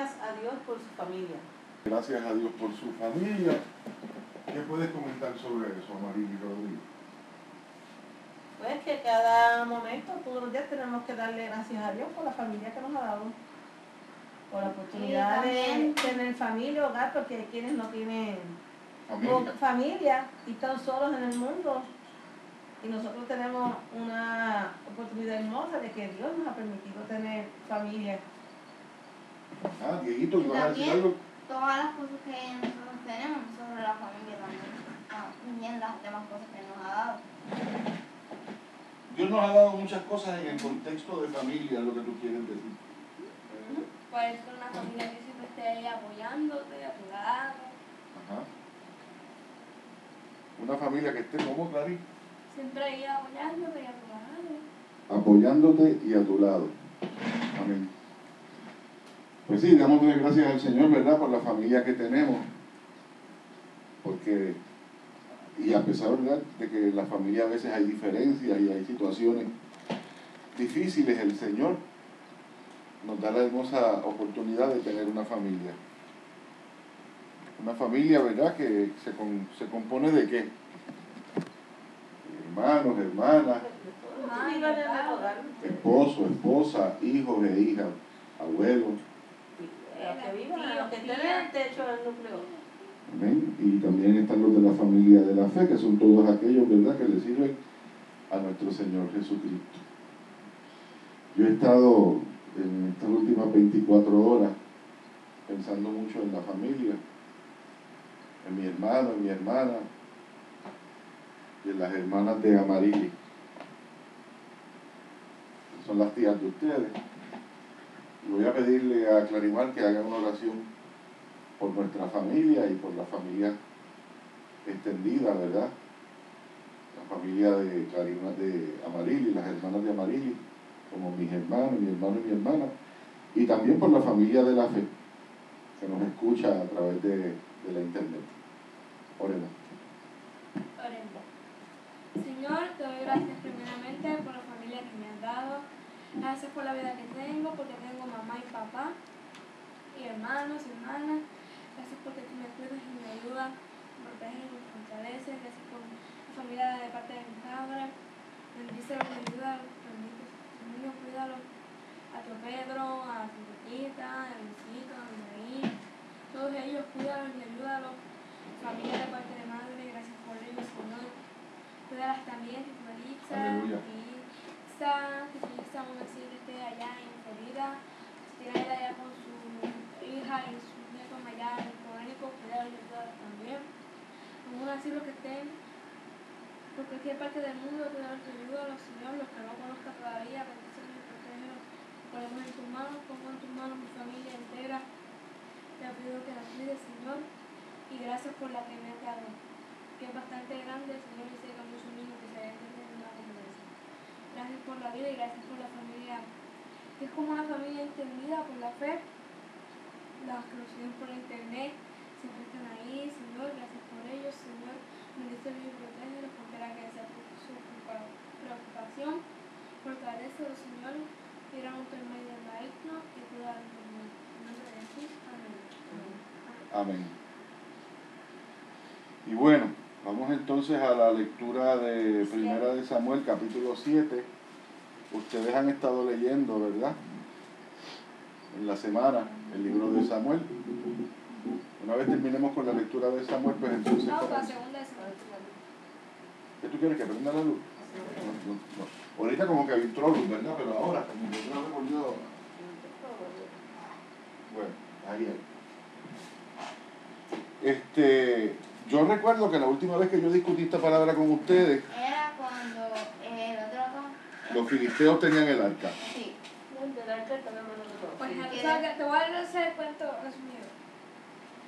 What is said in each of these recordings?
gracias a Dios por su familia. Gracias a Dios por su familia. ¿Qué puedes comentar sobre eso, Marily Rodríguez? Pues que cada momento, todos los días tenemos que darle gracias a Dios por la familia que nos ha dado. Por la oportunidad de tener familia, hogar, porque hay quienes no tienen familia y están solos en el mundo. Y nosotros tenemos una oportunidad hermosa de que Dios nos ha permitido tener familia. Ah, Dieguito, ¿me vas a decir algo? Todas las cosas que nosotros tenemos, nosotros la familia también, bien las demás cosas que nos ha dado. Dios nos ha dado muchas cosas en el contexto de familia, es lo que tú quieres decir. Puedes ser una familia que siempre esté ahí apoyándote, a tu lado. Ajá. Una familia que esté como, Clary. Siempre ahí apoyándote y a tu lado. Apoyándote y a tu lado. Amén. Pues sí, damos gracias al Señor, ¿verdad? Por la familia que tenemos. Porque, y a pesar, ¿verdad?, de que en la familia a veces hay diferencias y hay situaciones difíciles, el Señor nos da la hermosa oportunidad de tener una familia. Una familia, ¿verdad?, que se compone de ¿qué? Hermanos, hermanas, esposo, esposa, hijos e hijas, abuelos. Los que tienen techo del núcleo. Amén. Y también están los de la familia de la fe, que son todos aquellos, ¿verdad?, que le sirven a nuestro Señor Jesucristo. Yo he estado en estas últimas 24 horas pensando mucho en la familia, en mi hermano, en mi hermana y en las hermanas de Amarili. Son las tías de ustedes. Y voy a pedirle a Clarimar que haga una oración por nuestra familia y por la familia extendida, ¿verdad? La familia de Clarimar, de Amarili, las hermanas de Amarili, como mis hermanos, mi hermano y mi hermana, y también por la familia de la fe, que nos escucha a través de la internet. Oremos. Oremos. Señor, te doy gracias primeramente por la familia que me has dado. Gracias por la vida que tengo, porque tengo mamá y papá, y hermanos y hermanas. Gracias porque tú me cuidas y me ayudas, me proteges y me fortaleces. Gracias por la familia de parte de mi padre. Bendícelos y ayúdalos, bendito, cuídalos. A tu Pedro, a tu Pequita, a Luisito, a Naí, todos ellos cuídalos y ayúdalos. Familia de parte de madre, gracias por ellos, Señor. Cuídalas también, que tu Elisa, que Isa aún así esté allá en Florida, que esté allá con su hija y sus nietos allá en Crónico, cuídalos y ayúdalos también. Aún así los que estén por cualquier parte del mundo, cuídalos y ayúdalos, Señor, los que no conozcan todavía, bendícelos y protégelos. Ponemos en tus manos, pongo en tus manos mi familia entera. Te pido que la cuides, Señor, y gracias por la que me has dado, que es bastante grande, Señor, y sé que muchos niños que se hayan tenido una conversación. Gracias por la vida y gracias por la familia, que es como una familia entendida por la fe. Los que nos siguen por internet siempre están ahí, Señor, gracias por ellos, Señor. Bendícelos y protégelos, porque la que sea su preocupación, fortalécelos, Señor. Tiramos tu medio del maestro y cuidado del mundo. En nombre de Jesús, amén. Amén. Y bueno, vamos entonces a la lectura de Primera de Samuel, capítulo 7. Ustedes han estado leyendo, ¿verdad?, en la semana, el libro de Samuel. Una vez terminemos con la lectura de Samuel, pues entonces... No, la segunda de Samuel. ¿Qué tú quieres, que prenda la luz? No. Ahorita como que entró luz, ¿verdad? Pero ahora como que no me volvió... Bueno, ahí hay. Yo recuerdo que la última vez que yo discutí esta palabra con ustedes... Era cuando el otro... Los filisteos tenían el arca. Sí. Pues te voy a hacer el cuento resumido.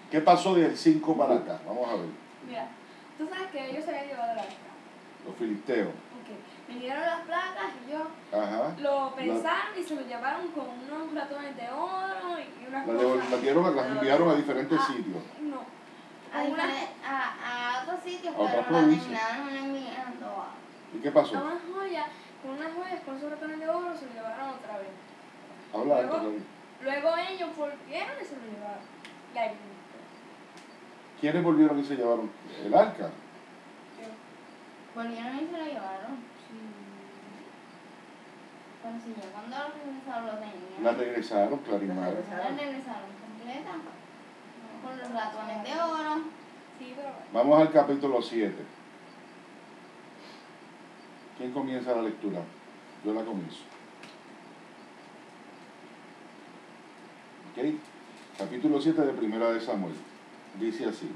¿Qué pasó del 5 para acá? Vamos a ver. Mira, tú sabes que ellos se habían llevado el arca. Los filisteos. Ok. Me dieron las placas y yo Ajá. lo pensaron y se lo llevaron con unos ratones de oro y unas cosas. Las enviaron a diferentes sitios. No. A otros sitios, a otras pero las provincias. terminaron enviando. ¿Y qué pasó? A unas joyas, con esos ratones de oro se lo llevaron otra vez. Habla Luego, alto, Luego ellos volvieron y se lo llevaron. Y ahí ¿Quiénes volvieron y se llevaron el arca? Volvieron y se lo llevaron. sí. Pero si yo cuando lo regresaron lo tenía. La regresaron, Clarimar. La regresaron completa. Con los ratones de oro. Sí, pero Vamos al capítulo 7. ¿Quién comienza la lectura? Yo la comienzo. ¿Ok? Capítulo 7 de Primera de Samuel. Dice así.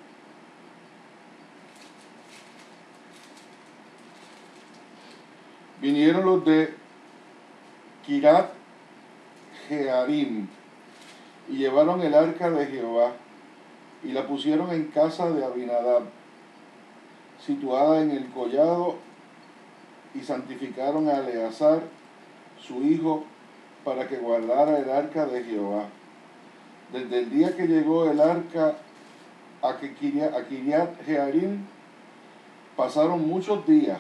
Vinieron los de Kiriat Jearim y llevaron el arca de Jehová y la pusieron en casa de Abinadab, situada en el collado, y santificaron a Eleazar, su hijo, para que guardara el arca de Jehová. Desde el día que llegó el arca a Kiriat Jearim, pasaron muchos días,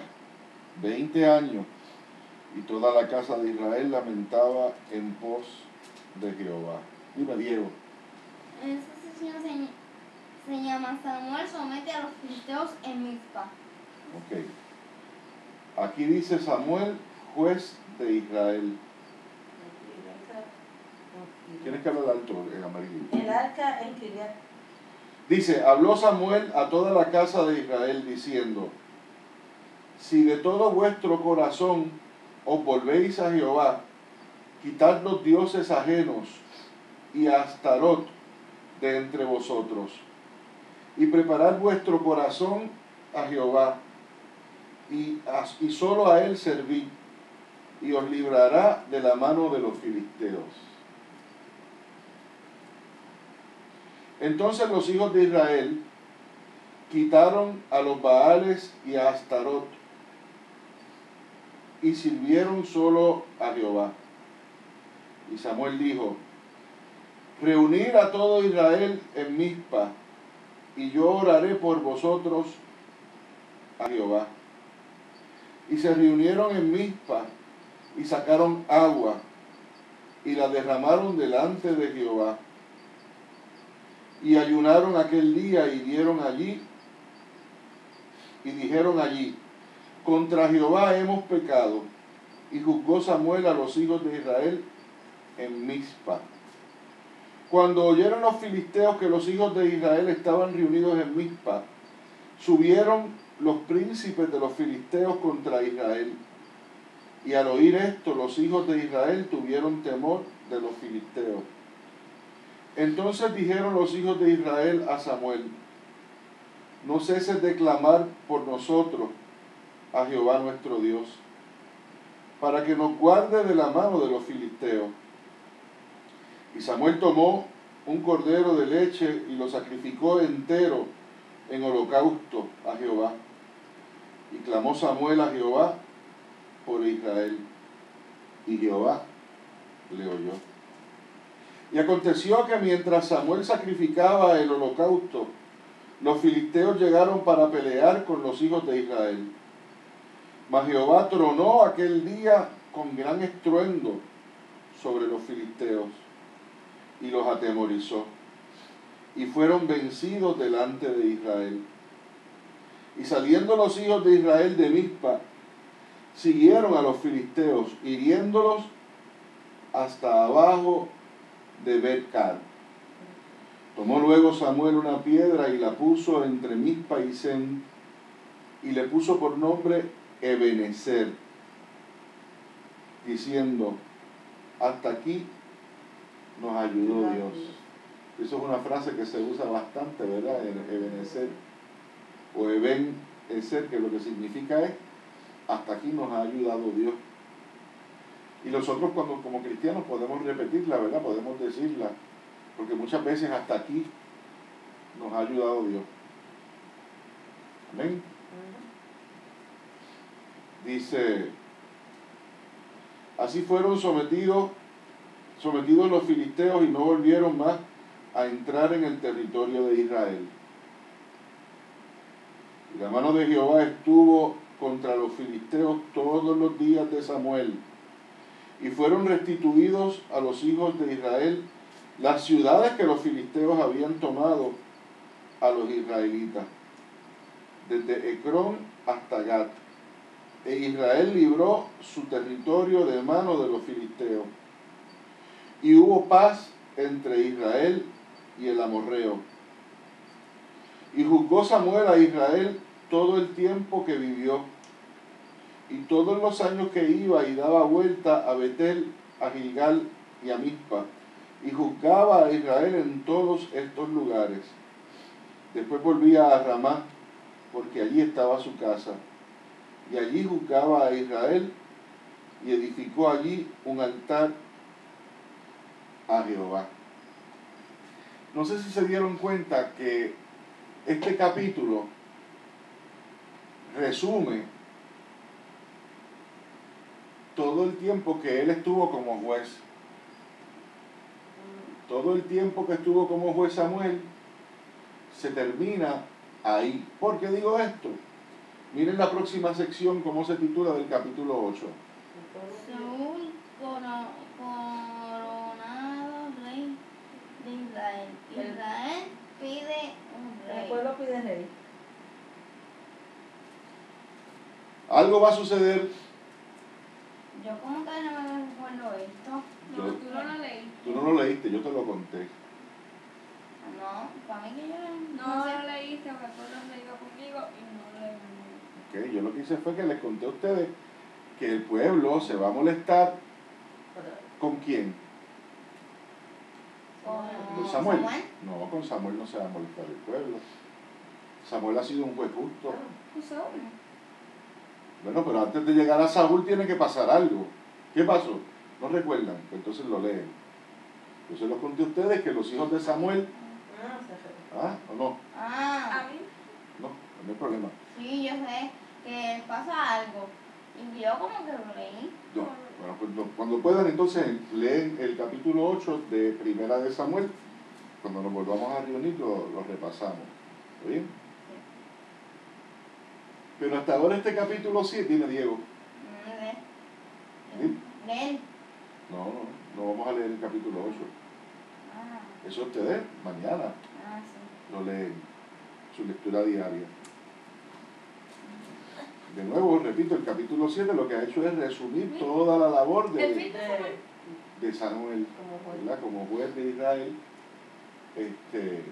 20 años, y toda la casa de Israel lamentaba en pos de Jehová. Dime, Diego. Esa sesión se llama Samuel somete a los filisteos en Mizpa. Ok. Aquí dice Samuel, juez de Israel. ¿Tienes que hablar alto, amarillo? El arca en Kiriat. Dice, habló Samuel a toda la casa de Israel diciendo, si de todo vuestro corazón os volvéis a Jehová, quitad los dioses ajenos y a Astarot de entre vosotros, y preparad vuestro corazón a Jehová, y solo a él servid, y os librará de la mano de los filisteos. Entonces los hijos de Israel quitaron a los Baales y a Astarot, y sirvieron solo a Jehová. Y Samuel dijo, reunid a todo Israel en Mizpa, y yo oraré por vosotros a Jehová. Y se reunieron en Mizpa, y sacaron agua, y la derramaron delante de Jehová. Y ayunaron aquel día, y dieron allí, y dijeron allí, contra Jehová hemos pecado. Y juzgó Samuel a los hijos de Israel en Mizpa. Cuando oyeron los filisteos que los hijos de Israel estaban reunidos en Mizpa, subieron los príncipes de los filisteos contra Israel. Y al oír esto, los hijos de Israel tuvieron temor de los filisteos. Entonces dijeron los hijos de Israel a Samuel, no ceses de clamar por nosotros a Jehová nuestro Dios, para que nos guarde de la mano de los filisteos. Y Samuel tomó un cordero de leche y lo sacrificó entero en holocausto a Jehová. Y clamó Samuel a Jehová por Israel, y Jehová le oyó. Y aconteció que mientras Samuel sacrificaba el holocausto, los filisteos llegaron para pelear con los hijos de Israel. Mas Jehová tronó aquel día con gran estruendo sobre los filisteos y los atemorizó, y fueron vencidos delante de Israel. Y saliendo los hijos de Israel de Mizpa, siguieron a los filisteos, hiriéndolos hasta abajo de Bet-car. Tomó luego Samuel una piedra y la puso entre Mizpa y Sen, y le puso por nombre Ebenezer, diciendo, hasta aquí nos ayudó Dios. Eso es una frase que se usa bastante, ¿verdad? Ebenezer o Ebenezer, que lo que significa es, hasta aquí nos ha ayudado Dios. Y nosotros como cristianos podemos repetirla, ¿verdad? Podemos decirla, porque muchas veces hasta aquí nos ha ayudado Dios. Amén. Dice, así fueron sometidos los filisteos y no volvieron más a entrar en el territorio de Israel. Y la mano de Jehová estuvo contra los filisteos todos los días de Samuel. y fueron restituidos a los hijos de Israel las ciudades que los filisteos habían tomado a los israelitas, desde Ecrón hasta Gat. E Israel libró su territorio de mano de los filisteos. Y hubo paz entre Israel y el amorreo. Y juzgó Samuel a Israel todo el tiempo que vivió, y todos los años que iba y daba vuelta a Betel, a Gilgal y a Mizpa, y juzgaba a Israel en todos estos lugares. Después volvía a Ramá, porque allí estaba su casa, y allí juzgaba a Israel, y edificó allí un altar a Jehová. No sé si se dieron cuenta que este capítulo resume todo el tiempo que él estuvo como juez. Todo el tiempo que estuvo como juez Samuel se termina ahí. ¿Por qué digo esto? Miren la próxima sección, cómo se titula del capítulo 8. Saúl coronado rey de Israel. Israel pide un El rey. pueblo pide rey. Algo va a suceder. Yo como que no me recuerdo esto. No, Yo- tú no lo leíste. Tú no lo leíste, yo te lo conté. No, para mí que yo No sé. lo leíste, porque después lo leído conmigo y no lo leí. ¿Ok? Yo lo que hice fue que les conté a ustedes que el pueblo se va a molestar. ¿Con quién? ¿Con Samuel? No, con Samuel no se va a molestar el pueblo. Samuel ha sido un juez justo. Pues Saúl. Bueno, pero antes de llegar a Saúl tiene que pasar algo. ¿Qué pasó? ¿No recuerdan? Pues entonces lo leen. Yo se los conté a ustedes que los hijos de Samuel... Ah, se fue. ¿Ah? ¿O no? Ah, A mí. No, no hay problema. sí, yo sé que pasa algo. Y yo como que lo leí. No. Bueno, pues cuando puedan entonces leen el capítulo 8 de Primera de Samuel. Cuando nos volvamos a reunir lo repasamos. ¿Está bien? Pero hasta ahora este capítulo 7, dime Diego. ¿Sí? Leen. No vamos a leer el capítulo 8. Ah, Eso ustedes mañana sí. lo leen, su lectura diaria. De nuevo, repito, el capítulo 7 lo que ha hecho es resumir toda la labor El fin de Samuel. de Samuel, Como juez. ¿verdad? Como juez de Israel. Samuel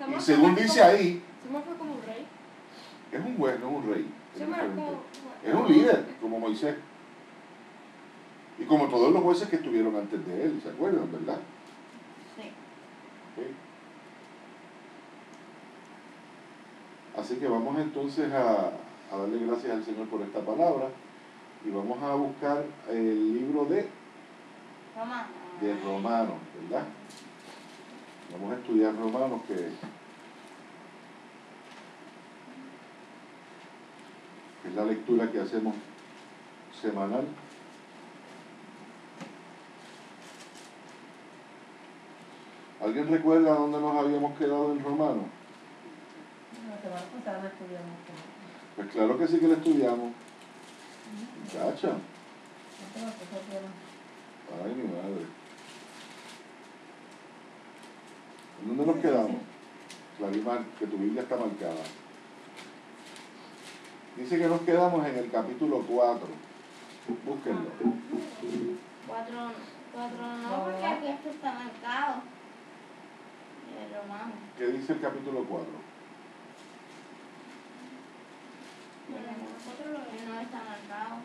Y fue según más dice como- ahí, Samuel fue como un rey. es un juez, no es un rey. Es Samuel diferente. como- Es un líder, como Moisés. Y como todos los jueces que estuvieron antes de él, ¿se acuerdan, verdad? Sí. ¿Ok? Así que vamos entonces a darle gracias al Señor por esta palabra y vamos a buscar el libro de Romanos, ¿verdad? Vamos a estudiar Romanos, que es la lectura que hacemos semanal. ¿Alguien recuerda dónde nos habíamos quedado en Romanos? La semana pasada no estudiamos como. Pues claro que sí que la estudiamos. Muchacha, No sé lo que fue, pero- ay mi madre. ¿En dónde nos quedamos? Clarimar, que tu Biblia está marcada. Dice que nos quedamos en el capítulo 4. Búsquenlo. 4 no, porque aquí esto está marcado. El romano. ¿Qué dice el capítulo 4? Nosotros lo leímos. No está marcado.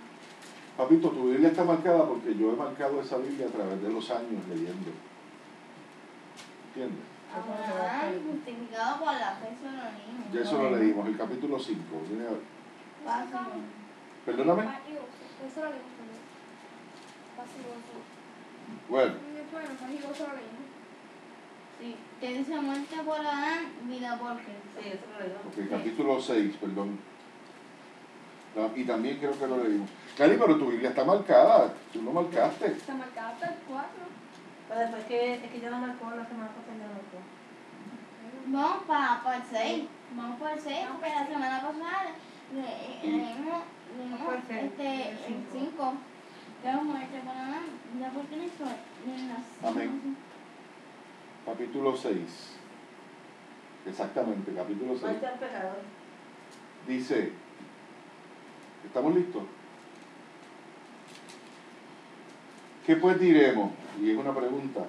Papito, tu Biblia está marcada porque yo he marcado esa Biblia a través de los años leyendo. ¿Entiendes? Abraham, justificado por la fe, eso lo leímos. Ya eso lo leímos, el capítulo 5. Viene a ver. Fácil. Perdóname. Eso lo leímos también. Pasivoso. Bueno, Bueno, pasivoso lo leímos. Sí, que dice muerte por Adán, vida por Cristo. Sí, eso lo leímos. ok, capítulo 6, perdón. No, y también creo que lo leímos. Clary, pero tu Biblia está marcada. Tú lo marcaste. Está marcado hasta el 4. Pero después que ya no marcó la semana pasada, ya no marcó. Vamos para el 6. Vamos por el 6 porque la semana pasada leímos Fue el seis, el el 5. Ya muerte para nada. Ya porque no soy. Amén. Capítulo 6. Exactamente, capítulo 6. Muerte al pecador. Dice, ¿estamos listos? ¿Qué pues diremos? Y es una pregunta.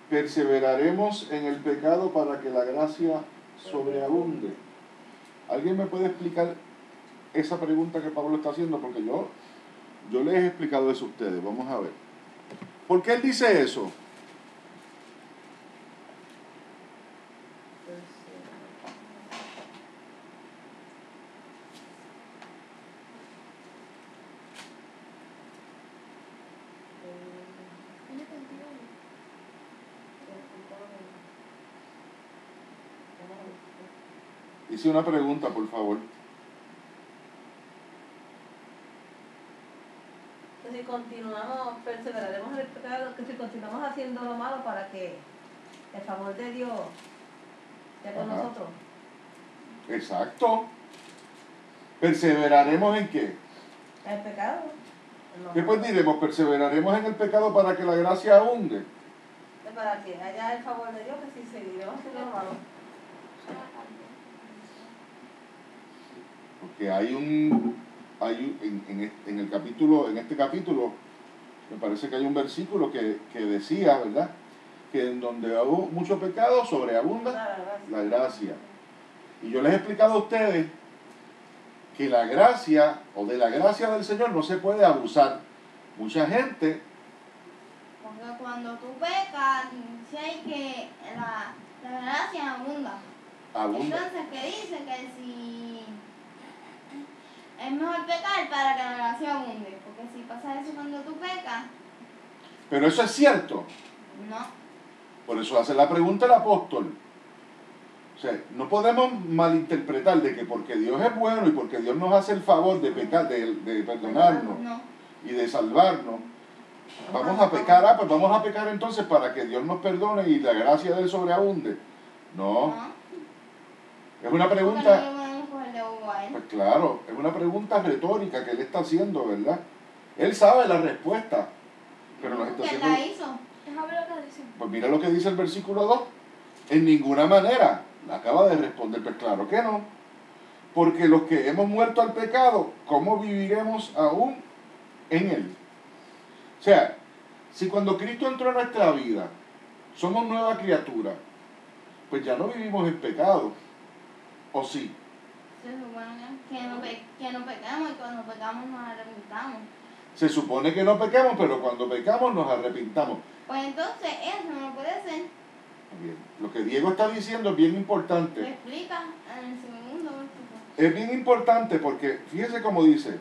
¿Perseveraremos en el pecado para que la gracia sobreabunde? ¿Alguien me puede explicar esa pregunta que Pablo está haciendo? Porque yo les he explicado eso a ustedes. Vamos a ver. ¿Por qué él dice eso? Hice una pregunta, por favor. Que si continuamos, perseveraremos en el pecado, que si continuamos haciendo lo malo para que el favor de Dios esté con Ajá. nosotros. Exacto. ¿Perseveraremos en qué? El pecado. en lo ¿Qué pues malo, diremos? ¿Perseveraremos en el pecado para que la gracia abunde? para que haya el favor de Dios, que si seguiremos haciendo lo malo. Porque en este capítulo, me parece que hay un versículo que decía, ¿verdad? Que en donde hubo mucho pecado, sobreabunda la gracia. Y yo les he explicado a ustedes que la gracia, o de la gracia del Señor, no se puede abusar. Mucha gente, Porque cuando tú pecas, dice ahí que la gracia abunda. abunda. Entonces, ¿qué dice? Que si es mejor pecar para que la gracia abunde. Porque si pasa eso cuando tú pecas, Pero eso es cierto. no. Por eso hace la pregunta el apóstol. O sea, no podemos malinterpretar de que porque Dios es bueno y porque Dios nos hace el favor de pecar, de perdonarnos No. y de salvarnos, vamos a pecar, pues vamos a pecar entonces para que Dios nos perdone y la gracia de Él sobreabunde. No, es una Porque no pregunta, le podemos coger de bobo a él. pues claro, es una pregunta retórica que Él está haciendo, ¿verdad? Él sabe la respuesta, pero nos está ¿Quién haciendo... la hizo? Déjame ver lo que dice. Pues mira lo que dice el versículo 2. En ninguna manera. Acaba de responder, pues claro que no. Porque los que hemos muerto al pecado, ¿cómo viviremos aún en él? O sea, si cuando Cristo entró en nuestra vida, somos nueva criatura, pues ya no vivimos en pecado. ¿O sí? Se supone que no pecamos y cuando pecamos nos arrepentamos. Se supone que no pequemos, pero cuando pecamos nos arrepintamos. Pues entonces eso no puede ser. Bien. Lo que Diego está diciendo es bien Lo importante. explica en el segundo versículo. Es bien importante porque, fíjese cómo dice,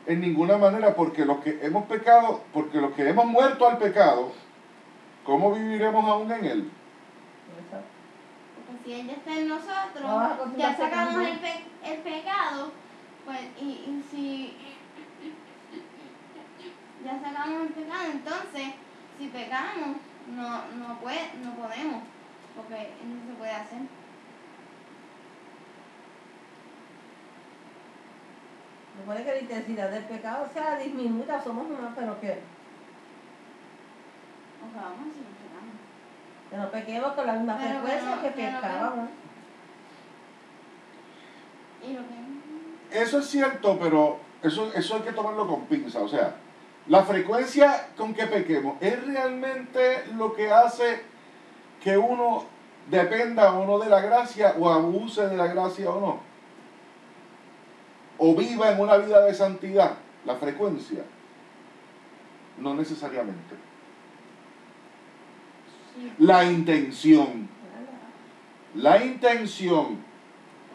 en ninguna manera, porque los que hemos pecado, porque los que hemos muerto al pecado, ¿cómo viviremos aún en él? Porque si Él ya está en nosotros, No vas a continuar ya sacamos pecando. el pecado, pues y si ya sacamos el pecado, entonces si pecamos no podemos, porque no se puede hacer. Supone que la intensidad del pecado sea disminuida, somos humanos, pero que O sea, vamos a seguir pecando. no pequemos con la misma Pero frecuencia que que no pecábamos. Y lo que Eso es cierto, pero eso hay que tomarlo con pinza. O sea, la frecuencia con que pequemos es realmente lo que hace que uno dependa o no de la gracia o abuse de la gracia o no. O viva en una vida de santidad. La frecuencia. No necesariamente. sí. La intención. La intención.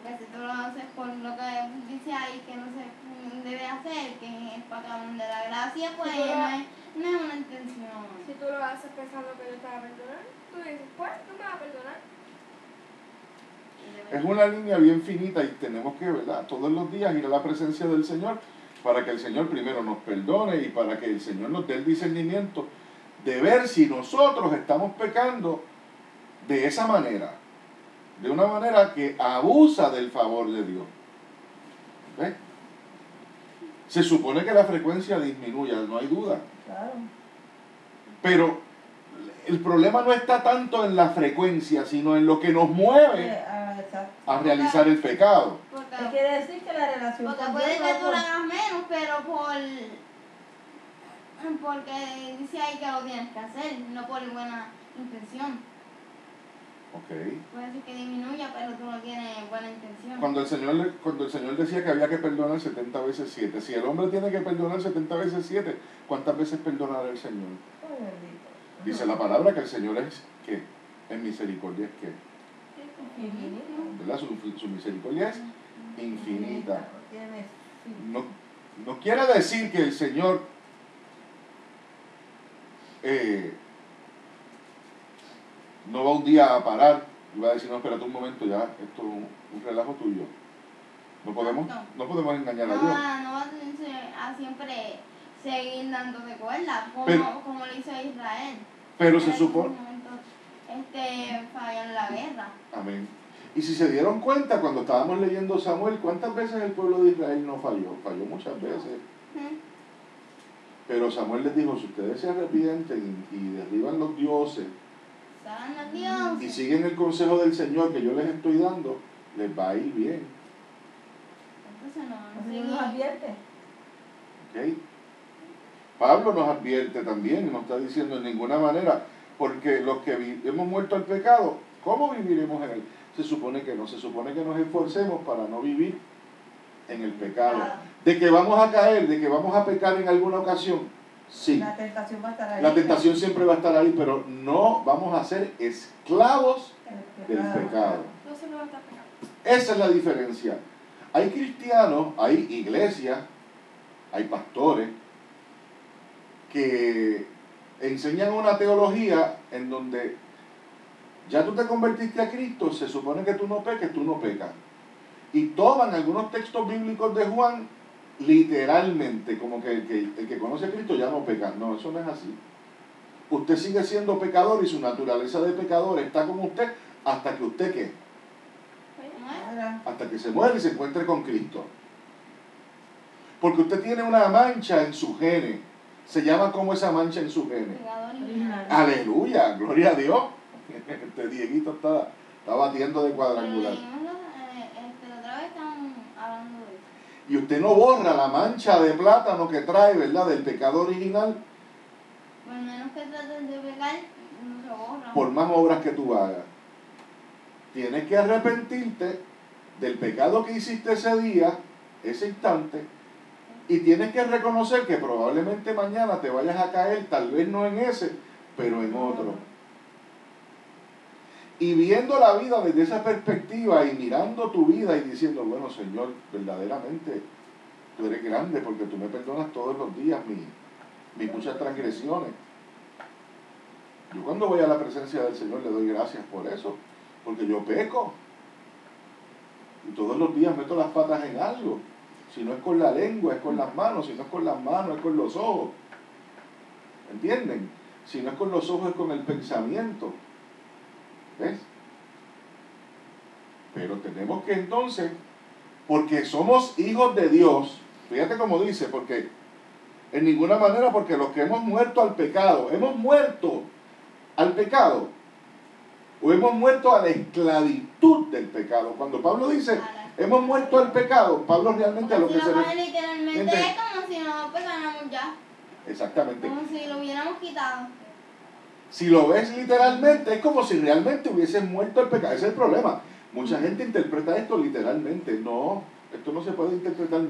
Porque si tú lo haces por lo que dice ahí que no se debe hacer, que es para que abunde la gracia, pues Sí, pero- no es una intención. Si tú lo haces pensando que Dios te va a perdonar, tú dices, pues, tú me vas a perdonar. Es una línea bien finita y tenemos que, ¿verdad?, todos los días ir a la presencia del Señor para que el Señor primero nos perdone y para que el Señor nos dé el discernimiento de ver si nosotros estamos pecando de esa manera, de una manera que abusa del favor de Dios. ¿Ves? Se supone que la frecuencia disminuya, no hay duda. Claro. Pero el problema no está tanto en la frecuencia, sino en lo que nos mueve Exacto. a realizar el pecado. Porque, ¿Qué quiere decir? Que la relación porque con puede Dios que no tú lo hagas menos, pero porque dice ahí que lo tienes que hacer, no por buena intención. Okay. Puede ser que disminuya, pero tú no tienes buena intención. Cuando el Señor decía que había que perdonar 70 veces 7, si el hombre tiene que perdonar 70 veces 7, ¿cuántas veces perdonará el Señor? Ay, bendito. Dice la palabra que el Señor es ¿qué? En misericordia es ¿qué? Infinito. ¿Verdad? Su misericordia es infinita. No tiene fin. No quiere decir que el Señor no va un día a parar y va a decir, no, espérate un momento, ya, esto es un relajo tuyo. No podemos engañar a Dios. No vas a siempre seguir dándote cuerda, como lo hizo Israel. Pero se supone... falló en la guerra. Amén. Y si se dieron cuenta cuando estábamos leyendo Samuel, ¿cuántas veces el pueblo de Israel no falló? Falló muchas veces. Pero Samuel les dijo, si ustedes se arrepienten y derriban los dioses y siguen el consejo del Señor que yo les estoy dando, les va a ir bien. Entonces Así nos advierte. ¿Okay? Pablo nos advierte también, nos está diciendo en ninguna manera, porque los que hemos muerto al pecado, ¿cómo viviremos en él? Se supone que nos esforcemos para no vivir en el pecado. De que vamos a caer, de que vamos a pecar en alguna ocasión, sí. La tentación va a estar ahí. La tentación siempre va a estar ahí, pero no vamos a ser esclavos del pecado. No se me va a estar pecando. Esa es la diferencia. Hay cristianos, hay iglesias, hay pastores que enseñan una teología en donde ya tú te convertiste a Cristo, se supone que tú no pecas. Y toman algunos textos bíblicos de Juan literalmente, como que el que conoce a Cristo ya no peca. No, eso no es así. Usted sigue siendo pecador y su naturaleza de pecador está con usted hasta que usted ¿qué? Hasta que se muere y se encuentre con Cristo. Porque usted tiene una mancha en su gene. Se llama como esa mancha en su gene. Aleluya, gloria a Dios. Este Dieguito está batiendo de cuadrangular. Otra vez están hablando de eso. Y usted no borra la mancha de plátano que trae, ¿verdad? Del pecado original. Por menos que traten de pecar, no se borra. Por más obras que tú hagas. Tienes que arrepentirte del pecado que hiciste ese día, ese instante, y tienes que reconocer que probablemente mañana te vayas a caer, tal vez no en ese, pero en otro. Y viendo la vida desde esa perspectiva y mirando tu vida y diciendo, bueno, Señor, verdaderamente tú eres grande porque tú me perdonas todos los días mis muchas transgresiones. Yo cuando voy a la presencia del Señor le doy gracias por eso, porque yo peco. Y todos los días meto las patas en algo. Si no es con la lengua, es con las manos. Si no es con las manos, es con los ojos. ¿Entienden? Si no es con los ojos, es con el pensamiento. ¿Ves? Pero tenemos que entonces, porque somos hijos de Dios, fíjate cómo dice, porque en ninguna manera, porque los que hemos muerto al pecado, o hemos muerto a la esclavitud del pecado. Cuando Pablo dice, hemos muerto al pecado, Pablo realmente a lo que se refiere. Literalmente es como si no pecáramos ya. Exactamente. Como si lo hubiéramos quitado. Si lo ves literalmente, es como si realmente hubiesen muerto el pecado. Ese es el problema. Mucha gente interpreta esto literalmente. No, esto no se puede interpretar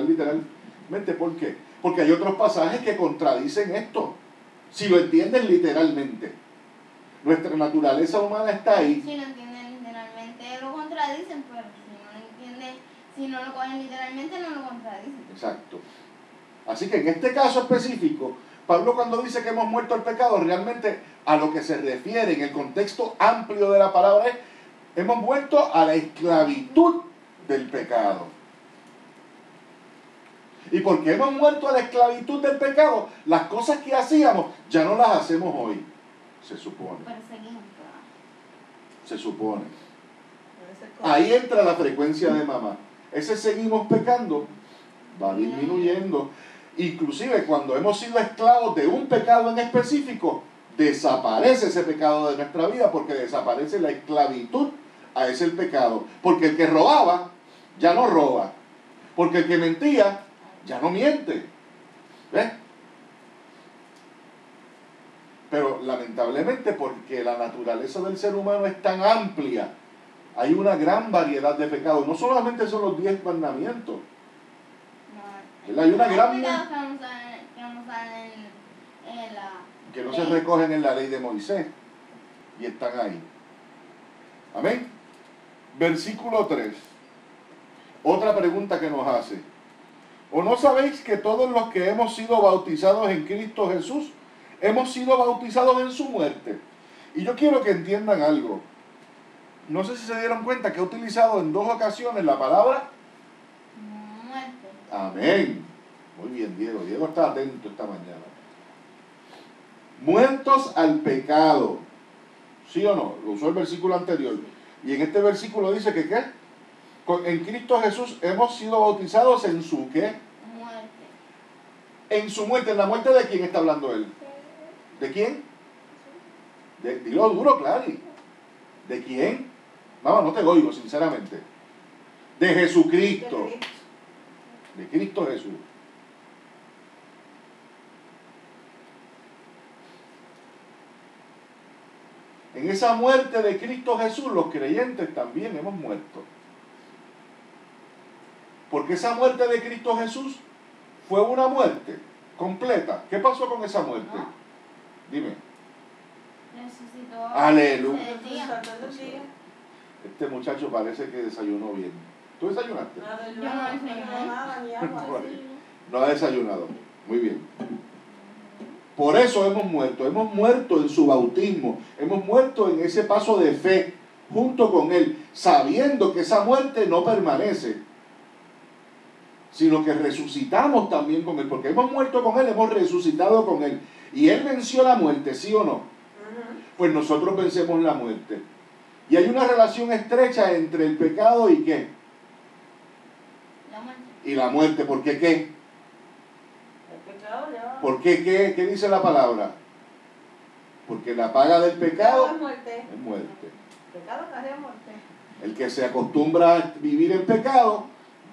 literalmente. ¿Por qué? Porque hay otros pasajes que contradicen esto. Si lo entienden literalmente. Nuestra naturaleza humana está ahí. Si lo entienden literalmente, lo contradicen, pero si no lo cogen literalmente, no lo contradicen. Exacto. Así que en este caso específico, Pablo cuando dice que hemos muerto al pecado, realmente a lo que se refiere en el contexto amplio de la palabra es, hemos muerto a la esclavitud del pecado. Y porque hemos muerto a la esclavitud del pecado, las cosas que hacíamos ya no las hacemos hoy, se supone. Perseguimos. Se supone. Ahí entra la frecuencia de mamá. Ese seguimos pecando va disminuyendo. Inclusive cuando hemos sido esclavos de un pecado en específico, desaparece ese pecado de nuestra vida porque desaparece la esclavitud a ese pecado. Porque el que robaba, ya no roba. Porque el que mentía, ya no miente. ¿Ves? Pero lamentablemente, porque la naturaleza del ser humano es tan amplia, hay una gran variedad de pecados. No solamente son los 10 mandamientos. No, Hay una gran... pecados que no se recogen en la ley de Moisés. Y están ahí. Amén. Versículo 3. Otra pregunta que nos hace. ¿O no sabéis que todos los que hemos sido bautizados en Cristo Jesús, hemos sido bautizados en su muerte? Y yo quiero que entiendan algo. No sé si se dieron cuenta que he utilizado en 2 ocasiones la palabra muerte. amén. Muy bien, Diego. Diego está atento esta mañana. Muertos al pecado. ¿Sí o no? Lo usó el versículo anterior. Y en este versículo dice que ¿qué? En Cristo Jesús hemos sido bautizados en su ¿qué? Muerte. En su muerte. ¿En la muerte de quién está hablando él? ¿De quién? Dilo duro, Clary. ¿De quién? Mamá, no te oigo, sinceramente. De Jesucristo. De Cristo Jesús. En esa muerte de Cristo Jesús, los creyentes también hemos muerto. Porque esa muerte de Cristo Jesús fue una muerte completa. ¿Qué pasó con esa muerte? ¿No? Dime. Resucitó. Aleluya. Ese día. Este muchacho parece que desayunó bien. ¿Tú desayunaste? Yo no desayuné. Nada, ni agua. No ha desayunado. Muy bien. Por eso hemos muerto en su bautismo, hemos muerto en ese paso de fe junto con Él, sabiendo que esa muerte no permanece, sino que resucitamos también con Él, porque hemos muerto con Él, hemos resucitado con Él, y Él venció la muerte, ¿sí o no? Pues nosotros vencemos la muerte. Y hay una relación estrecha entre el pecado y ¿qué? La muerte. Y la muerte, ¿por qué qué? El pecado ya. ¿Por qué qué? ¿Qué dice la palabra? Porque la paga del pecado es muerte. es muerte. Pecado carrea muerte. El que se acostumbra a vivir en pecado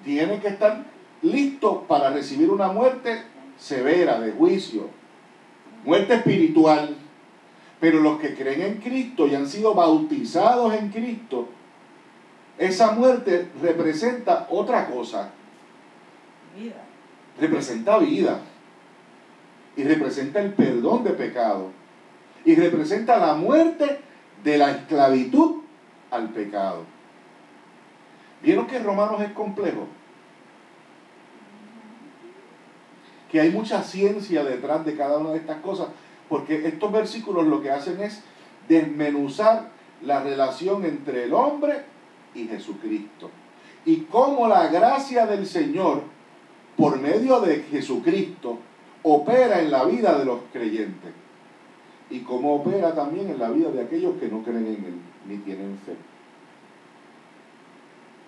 tiene que estar listo para recibir una muerte severa, de juicio, muerte espiritual. Pero los que creen en Cristo y han sido bautizados en Cristo, esa muerte representa otra cosa. Vida. Representa vida. Y representa el perdón de pecado. Y representa la muerte de la esclavitud al pecado. ¿Vieron que Romanos es complejo? Que hay mucha ciencia detrás de cada una de estas cosas, porque estos versículos lo que hacen es desmenuzar la relación entre el hombre y Jesucristo. Y cómo la gracia del Señor, por medio de Jesucristo, opera en la vida de los creyentes. Y cómo opera también en la vida de aquellos que no creen en Él, ni tienen fe.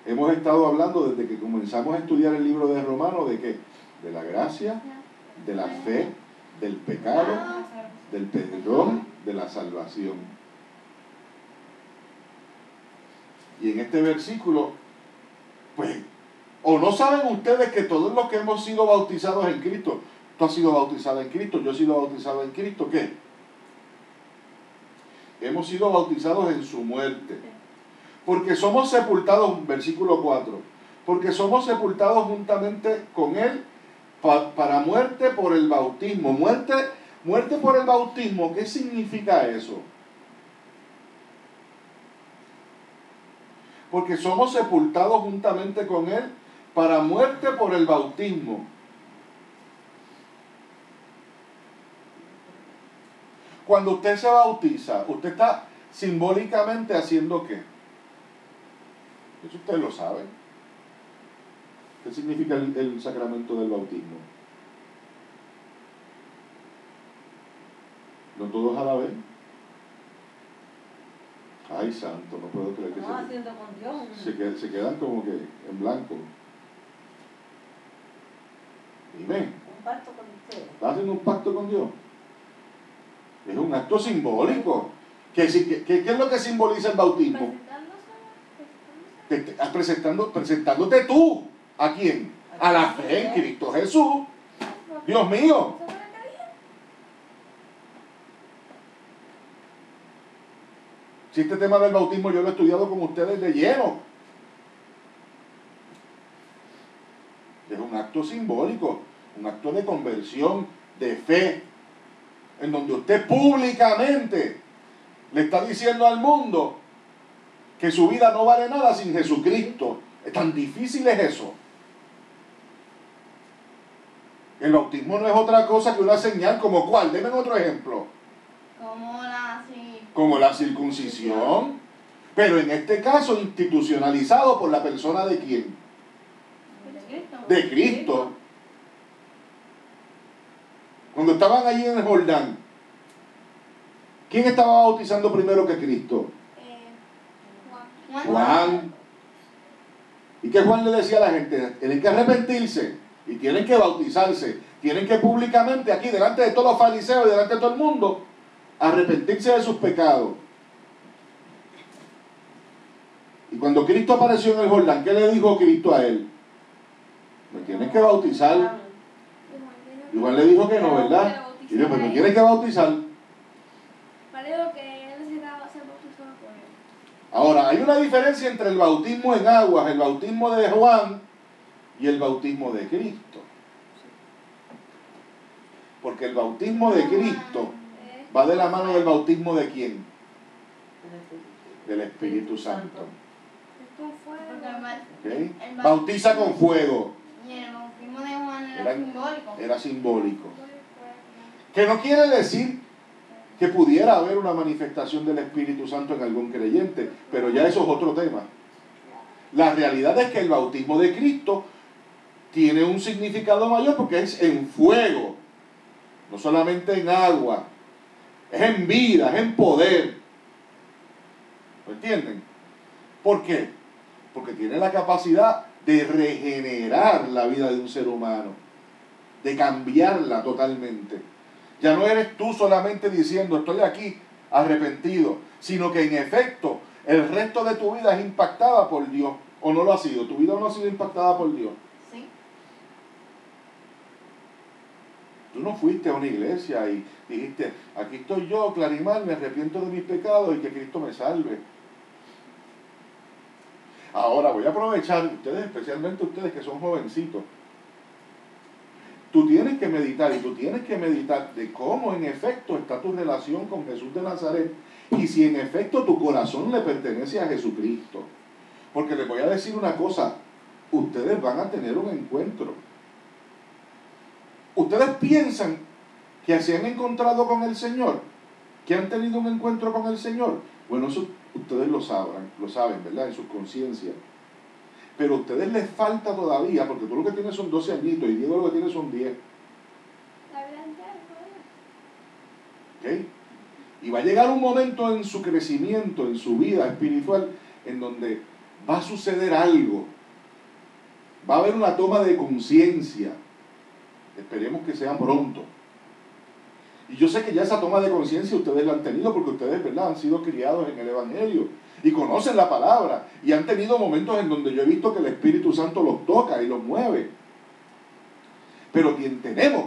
Hemos estado hablando desde que comenzamos a estudiar el libro de Romanos, ¿de qué? De la gracia, de la fe, del pecado, del perdón, de la salvación. Y en este versículo, pues, ¿o no saben ustedes que todos los que hemos sido bautizados en Cristo, tú has sido bautizado en Cristo, yo he sido bautizado en Cristo, ¿qué? Hemos sido bautizados en su muerte. Porque somos sepultados, versículo 4, porque somos sepultados juntamente con Él para muerte por el bautismo. Muerte por el bautismo, ¿qué significa eso? Porque somos sepultados juntamente con Él para muerte por el bautismo. Cuando usted se bautiza, usted está simbólicamente haciendo ¿qué? Eso ustedes lo saben. ¿Qué significa el sacramento del bautismo? ¿No todos a la vez? Ay, santo, no puedo creer que Estamos haciendo con Dios. se quedan como que en blanco. Dime, Un pacto con ustedes. ¿estás haciendo un pacto con Dios? Es un acto simbólico. ¿Qué es lo que simboliza el bautismo? Presentándote tú. ¿A quién? A la fe en Cristo Jesús. Dios mío. Si este tema del bautismo yo lo he estudiado con ustedes de lleno. Es un acto simbólico, un acto de conversión, de fe, en donde usted públicamente le está diciendo al mundo que su vida no vale nada sin Jesucristo. Es tan difícil es eso. El bautismo no es otra cosa que una señal, ¿como cuál? Denme otro ejemplo. Como la circuncisión, pero en este caso institucionalizado por la persona de quién? De Cristo. Cuando estaban allí en el Jordán, ¿quién estaba bautizando primero que Cristo? Juan. ¿Y qué Juan le decía a la gente? Tienen que arrepentirse y tienen que bautizarse. Tienen que públicamente, aquí delante de todos los fariseos y delante de todo el mundo, arrepentirse de sus pecados. Y cuando Cristo apareció en el Jordán, ¿qué le dijo Cristo a él? Me tienes que bautizar. Y Juan le dijo que no, ¿verdad? Y dijo, pues me tienes que bautizar. Ahora, hay una diferencia entre el bautismo en aguas, el bautismo de Juan y el bautismo de Cristo. Porque el bautismo de Cristo va de la mano del bautismo de quién? Del Espíritu Santo. ¿Okay? Bautiza con fuego. Y el bautismo de Juan era simbólico. Era simbólico. Que no quiere decir que pudiera haber una manifestación del Espíritu Santo en algún creyente, pero ya eso es otro tema. La realidad es que el bautismo de Cristo tiene un significado mayor porque es en fuego, no solamente en agua, es en vida, es en poder. ¿Lo entienden? ¿Por qué? Porque tiene la capacidad de regenerar la vida de un ser humano, de cambiarla totalmente. Ya no eres tú solamente diciendo estoy aquí arrepentido, sino que en efecto el resto de tu vida es impactada por Dios. ¿O no lo ha sido? ¿Tu vida no ha sido impactada por Dios? Sí. Tú no fuiste a una iglesia y dijiste, aquí estoy yo, Clarimar, me arrepiento de mis pecados y que Cristo me salve. Ahora voy a aprovechar, ustedes, especialmente ustedes que son jovencitos, tú tienes que meditar y tú tienes que meditar de cómo en efecto está tu relación con Jesús de Nazaret y si en efecto tu corazón le pertenece a Jesucristo. Porque les voy a decir una cosa, ustedes van a tener un encuentro. Ustedes piensan que se han encontrado con el Señor, que han tenido un encuentro con el Señor. Bueno, eso ustedes lo saben, ¿verdad? En su conciencia. Pero a ustedes les falta todavía, porque tú lo que tienes son 12 añitos y Diego lo que tiene son 10. ¿Ok? Y va a llegar un momento en su crecimiento, en su vida espiritual, en donde va a suceder algo. Va a haber una toma de conciencia. Esperemos que sea pronto. Y yo sé que ya esa toma de conciencia ustedes la han tenido porque ustedes, ¿verdad?, han sido criados en el Evangelio y conocen la palabra y han tenido momentos en donde yo he visto que el Espíritu Santo los toca y los mueve. Pero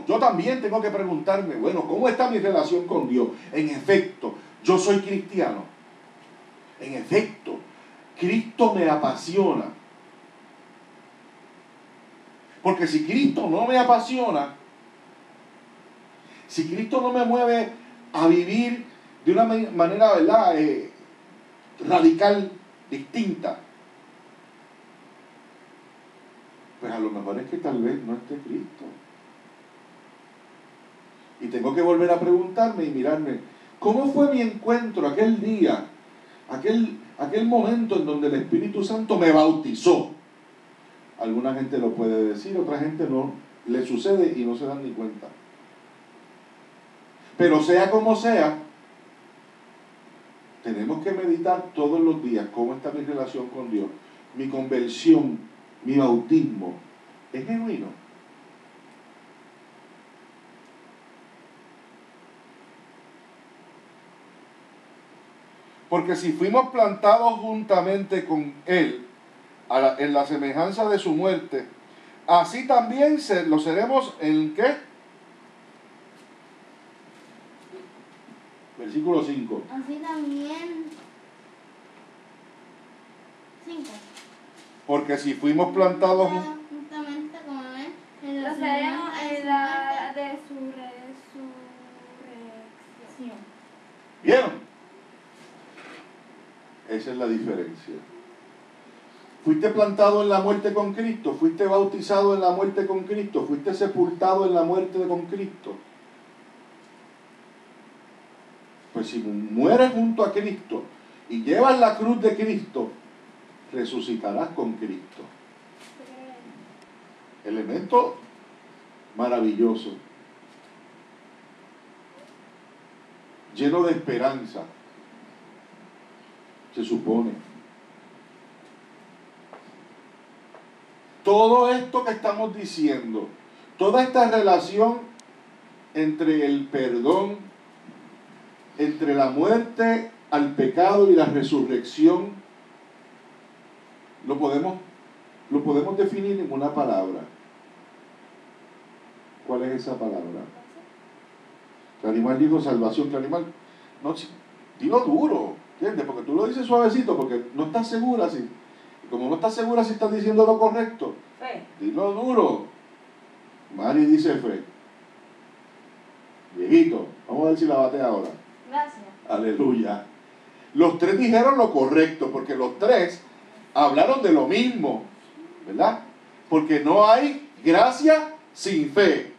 yo también tengo que preguntarme, bueno, ¿cómo está mi relación con Dios? En efecto, yo soy cristiano. En efecto, Cristo me apasiona. Porque si Cristo no me apasiona, si Cristo no me mueve a vivir de una manera, ¿verdad?, radical, distinta, pues a lo mejor es que tal vez no esté Cristo. Y tengo que volver a preguntarme y mirarme, ¿cómo fue mi encuentro aquel día, aquel momento en donde el Espíritu Santo me bautizó? Alguna gente lo puede decir, otra gente no, le sucede y no se dan ni cuenta. Pero sea como sea, tenemos que meditar todos los días cómo está mi relación con Dios. Mi conversión, mi bautismo, ¿es genuino? Porque si fuimos plantados juntamente con Él en la semejanza de su muerte, así también lo seremos en ¿qué? Versículo 5. Así también. 5. Porque si fuimos plantados Juntamente con él en Lo la seremos semejanza de en su la muerte. resurrección. ¿Vieron? Esa es la diferencia. Fuiste plantado en la muerte con Cristo, fuiste bautizado en la muerte con Cristo, fuiste sepultado en la muerte con Cristo. Pues si mueres junto a Cristo y llevas la cruz de Cristo, resucitarás con Cristo. Elemento maravilloso, lleno de esperanza, se supone. Todo esto que estamos diciendo, toda esta relación entre el perdón, entre la muerte al pecado y la resurrección, lo podemos definir en una palabra. ¿Cuál es esa palabra? Clarimar dijo salvación. Clarimar, no, dilo duro, ¿entiendes? Porque tú lo dices suavecito, porque no estás segura si, como no estás segura si estás diciendo lo correcto, Fe. dilo duro. Mari dice fe. Viejito, vamos a ver si la bate ahora. Gracias. Aleluya. Los tres dijeron lo correcto, porque los tres hablaron de lo mismo, ¿verdad? Porque no hay gracia sin fe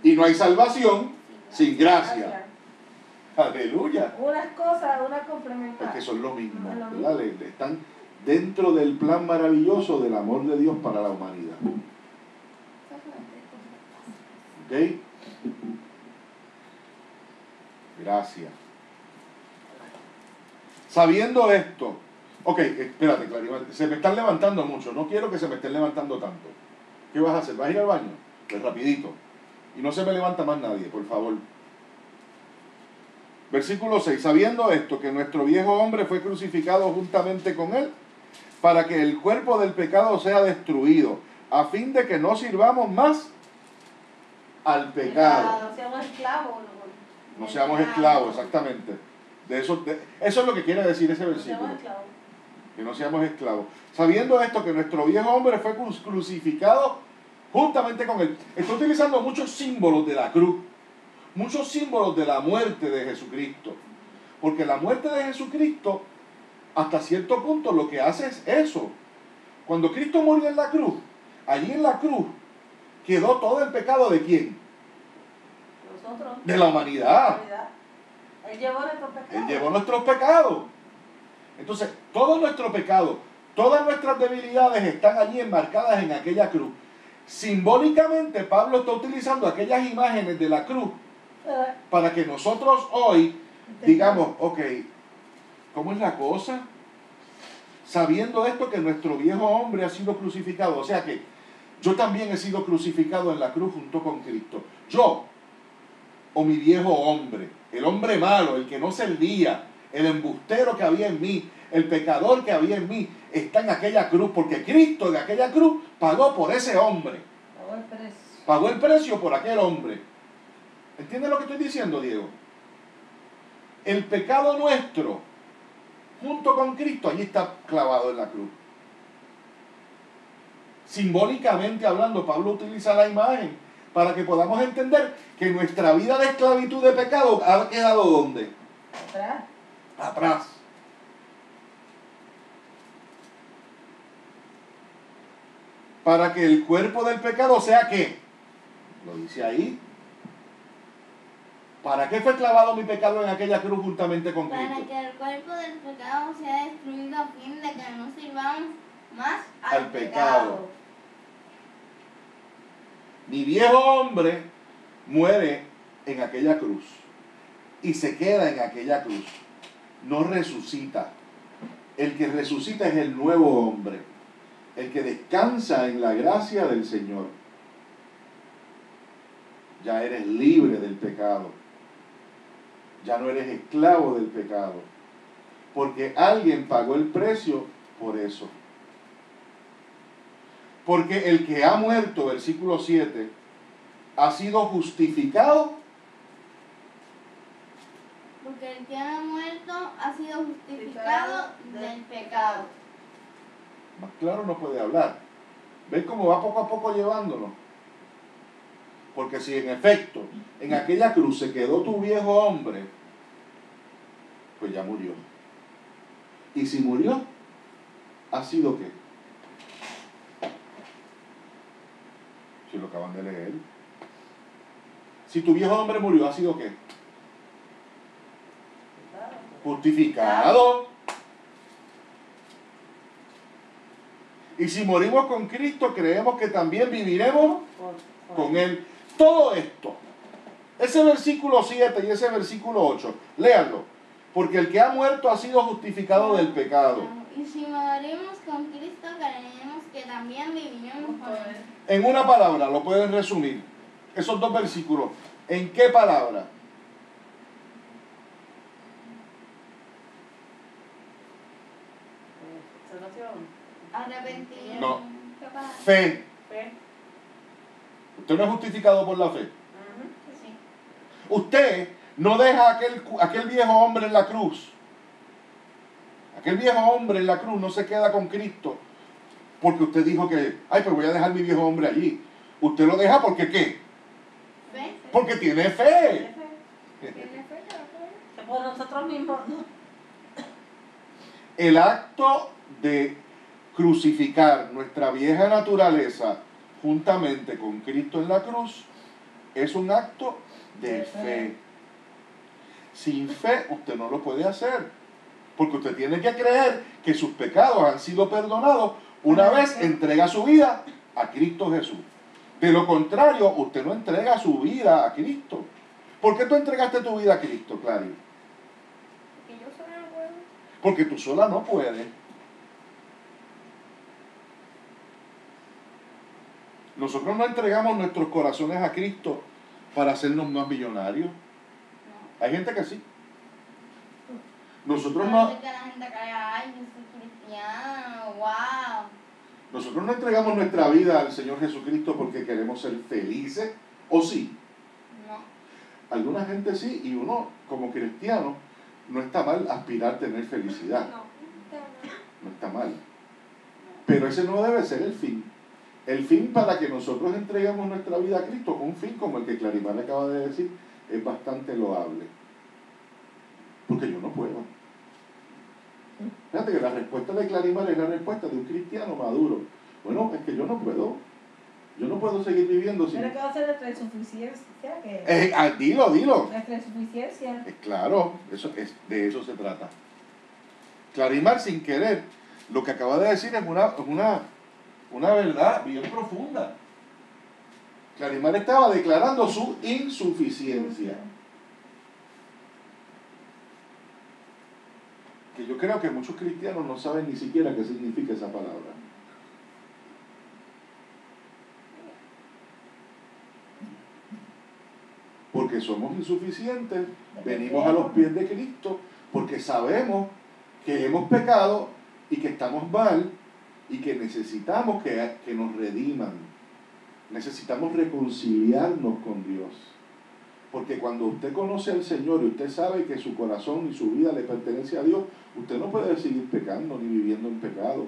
y no hay salvación sin gracia. Aleluya. Unas cosas, una complementaria. Porque son lo mismo, Es lo mismo. ¿verdad? Están dentro del plan maravilloso del amor de Dios para la humanidad. ¿Ok? Gracias. Sabiendo esto, ok, espérate, Claribel, se me están levantando mucho, no quiero que se me estén levantando tanto. ¿Qué vas a hacer? ¿Vas a ir al baño? Pues rapidito. Y no se me levanta más nadie, por favor. Versículo 6. Sabiendo esto, que nuestro viejo hombre fue crucificado juntamente con él, para que el cuerpo del pecado sea destruido, a fin de que no sirvamos más al pecado. No seamos esclavos. No seamos esclavos, exactamente. Eso es lo que quiere decir ese No versículo. seamos esclavos. Que no seamos esclavos. Sabiendo esto, que nuestro viejo hombre fue crucificado juntamente con él. Está utilizando muchos símbolos de la cruz, muchos símbolos de la muerte de Jesucristo. Porque la muerte de Jesucristo, hasta cierto punto, lo que hace es eso. Cuando Cristo murió en la cruz, allí en la cruz, quedó todo el pecado ¿de quién? Nosotros. De la humanidad. Él llevó nuestros pecados. Él llevó nuestros pecados. Entonces, todo nuestro pecado, todas nuestras debilidades están allí enmarcadas en aquella cruz. Simbólicamente, Pablo está utilizando aquellas imágenes de la cruz para que nosotros hoy digamos, ok, ¿cómo es la cosa? Sabiendo esto, que nuestro viejo hombre ha sido crucificado. O sea que yo también he sido crucificado en la cruz junto con Cristo. Yo, o mi viejo hombre, el hombre malo, el que no servía, el embustero que había en mí, el pecador que había en mí, está en aquella cruz, porque Cristo de aquella cruz pagó por ese hombre. Pagó el precio. Pagó el precio por aquel hombre. ¿Entiendes lo que estoy diciendo, Diego? El pecado nuestro, junto con Cristo, allí está clavado en la cruz. Simbólicamente hablando, Pablo utiliza la imagen para que podamos entender que nuestra vida de esclavitud de pecado ha quedado ¿dónde? Atrás. Atrás. Para que el cuerpo del pecado sea ¿qué? Lo dice ahí. ¿Para qué fue clavado mi pecado en aquella cruz juntamente con Para Cristo? que el cuerpo del pecado sea destruido a fin de que no sirvamos más Al pecado. Mi viejo hombre muere en aquella cruz y se queda en aquella cruz. No resucita. El que resucita es el nuevo hombre, el que descansa en la gracia del Señor. Ya eres libre del pecado. Ya no eres esclavo del pecado. Porque alguien pagó el precio por eso. Porque el que ha muerto, versículo 7, ha sido justificado. Porque el que ha muerto ha sido justificado del pecado. Más claro no puede hablar. ¿Ves cómo va poco a poco llevándolo? Porque si en efecto en aquella cruz se quedó tu viejo hombre, pues ya murió. Y si murió, ¿ha sido qué? Si lo acaban de leer. Si tu viejo hombre murió, ¿ha sido qué? Justificado. Y si morimos con Cristo, creemos que también viviremos con Él. Todo esto, ese versículo 7 y ese versículo 8, léanlo. Porque el que ha muerto ha sido justificado del pecado. Y si morimos con Cristo, creemos que también viviremos con Él. En una palabra, lo pueden resumir. Esos dos versículos. ¿En qué palabra? Arrepentimiento. No. ¿Qué pasa? Fe. Fe. Usted no es justificado por la fe. Sí. Usted no deja aquel viejo hombre en la cruz. Aquel viejo hombre en la cruz no se queda con Cristo porque usted dijo que, ay, pues voy a dejar mi viejo hombre allí. Usted lo deja porque ¿qué? Fe. Porque tiene fe. ¿Tiene fe? ¿La fe? Por nosotros mismos. El acto de crucificar nuestra vieja naturaleza juntamente con Cristo en la cruz es un acto de fe. Sin fe usted no lo puede hacer, porque usted tiene que creer que sus pecados han sido perdonados una vez entrega su vida a Cristo Jesús. De lo contrario, usted no entrega su vida a Cristo. ¿Por qué tú entregaste tu vida a Cristo, Clary? Porque yo sola no puedo. Porque tú sola no puedes. Nosotros no entregamos nuestros corazones a Cristo para hacernos más millonarios. Hay gente que sí. Nosotros no, Que la gente crea, ay, yo soy cristiano, wow. nosotros no entregamos nuestra vida al Señor Jesucristo porque queremos ser felices, ¿o sí? No. Alguna gente sí, y uno como cristiano no está mal aspirar a tener felicidad. No está mal. Pero ese no debe ser el fin. El fin para que nosotros entreguemos nuestra vida a Cristo, un fin como el que Clarimar acaba de decir, es bastante loable. Porque yo no puedo. Fíjate que la respuesta de Clarimar es la respuesta de un cristiano maduro. Bueno, es que yo no puedo. Yo no puedo seguir viviendo sin... ¿Pero qué va a ser nuestra insuficiencia? ¿Qué? Dilo. Nuestra insuficiencia. Claro, de eso se trata. Clarimar sin querer, lo que acaba de decir es una verdad bien profunda. Clarimar estaba declarando su insuficiencia. Que yo creo que muchos cristianos no saben ni siquiera qué significa esa palabra. Porque somos insuficientes, venimos a los pies de Cristo, porque sabemos que hemos pecado y que estamos mal y que necesitamos que nos rediman. Necesitamos reconciliarnos con Dios. Porque cuando usted conoce al Señor y usted sabe que su corazón y su vida le pertenece a Dios, usted no puede seguir pecando ni viviendo en pecado.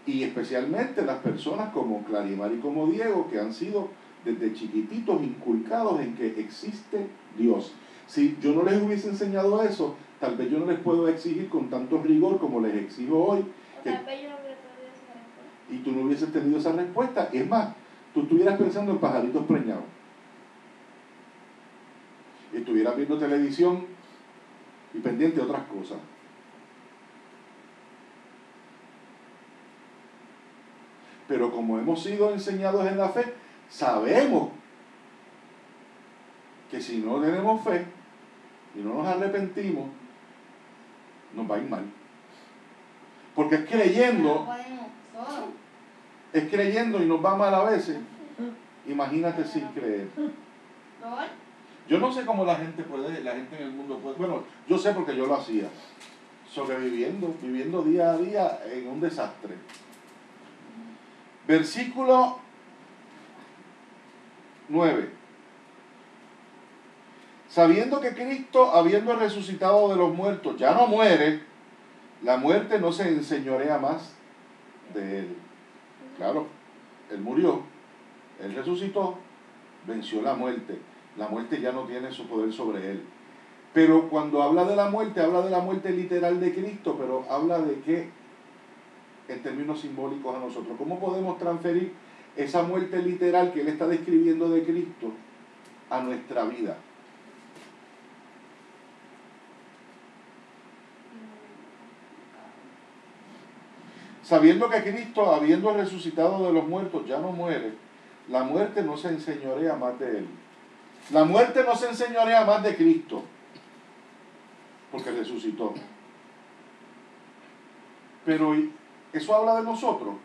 Y especialmente las personas como Clarimar y como Diego, que han sido desde chiquititos inculcados en que existe Dios. Si yo no les hubiese enseñado eso, tal vez yo no les puedo exigir con tanto rigor como les exijo hoy. Tal vez yo no hubiera tenido esa respuesta. Y tú no hubieses tenido esa respuesta. Es más, tú estuvieras pensando en pajaritos preñados. Y estuvieras viendo televisión y pendiente de otras cosas. Pero como hemos sido enseñados en la fe, sabemos que si no tenemos fe y no nos arrepentimos, nos va a ir mal. Porque es creyendo, No podemos solos. es creyendo y nos va mal a veces. Imagínate sin creer. ¿Lord? Yo no sé cómo la gente en el mundo puede, bueno, yo yo sé porque yo lo hacía. Sobreviviendo, viviendo día a día en un desastre. Versículo 9. Sabiendo que Cristo, habiendo resucitado de los muertos, ya no muere, la muerte no se enseñorea más de él. Claro, él murió, él resucitó, venció la muerte. La muerte ya no tiene su poder sobre él. Pero cuando habla de la muerte literal de Cristo, pero habla de qué en términos simbólicos a nosotros. ¿Cómo podemos transferir esa muerte literal que él está describiendo de Cristo a nuestra vida? Sabiendo que Cristo, habiendo resucitado de los muertos, ya no muere, la muerte no se enseñorea más de él. La muerte no se enseñorea más de Cristo, porque resucitó. Pero eso habla de nosotros.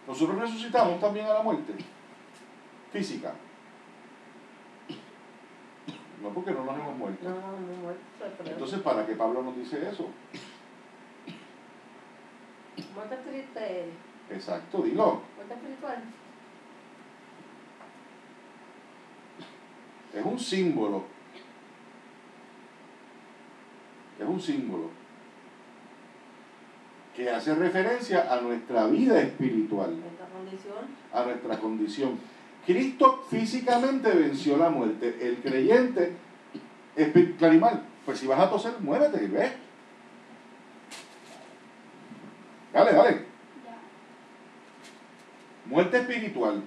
Nosotros resucitamos también a la muerte física. No, porque no nos hemos muerto. No muerto. Entonces, ¿para qué Pablo nos dice eso? Muerte espiritual. Exacto, dilo. Muerte espiritual. Es un símbolo. Es un símbolo que hace referencia a nuestra vida espiritual, Esta condición. a nuestra condición. Cristo físicamente venció la muerte. El creyente, Clarimal, pues si vas a toser, muévete y ve. Dale. Ya. Muerte espiritual.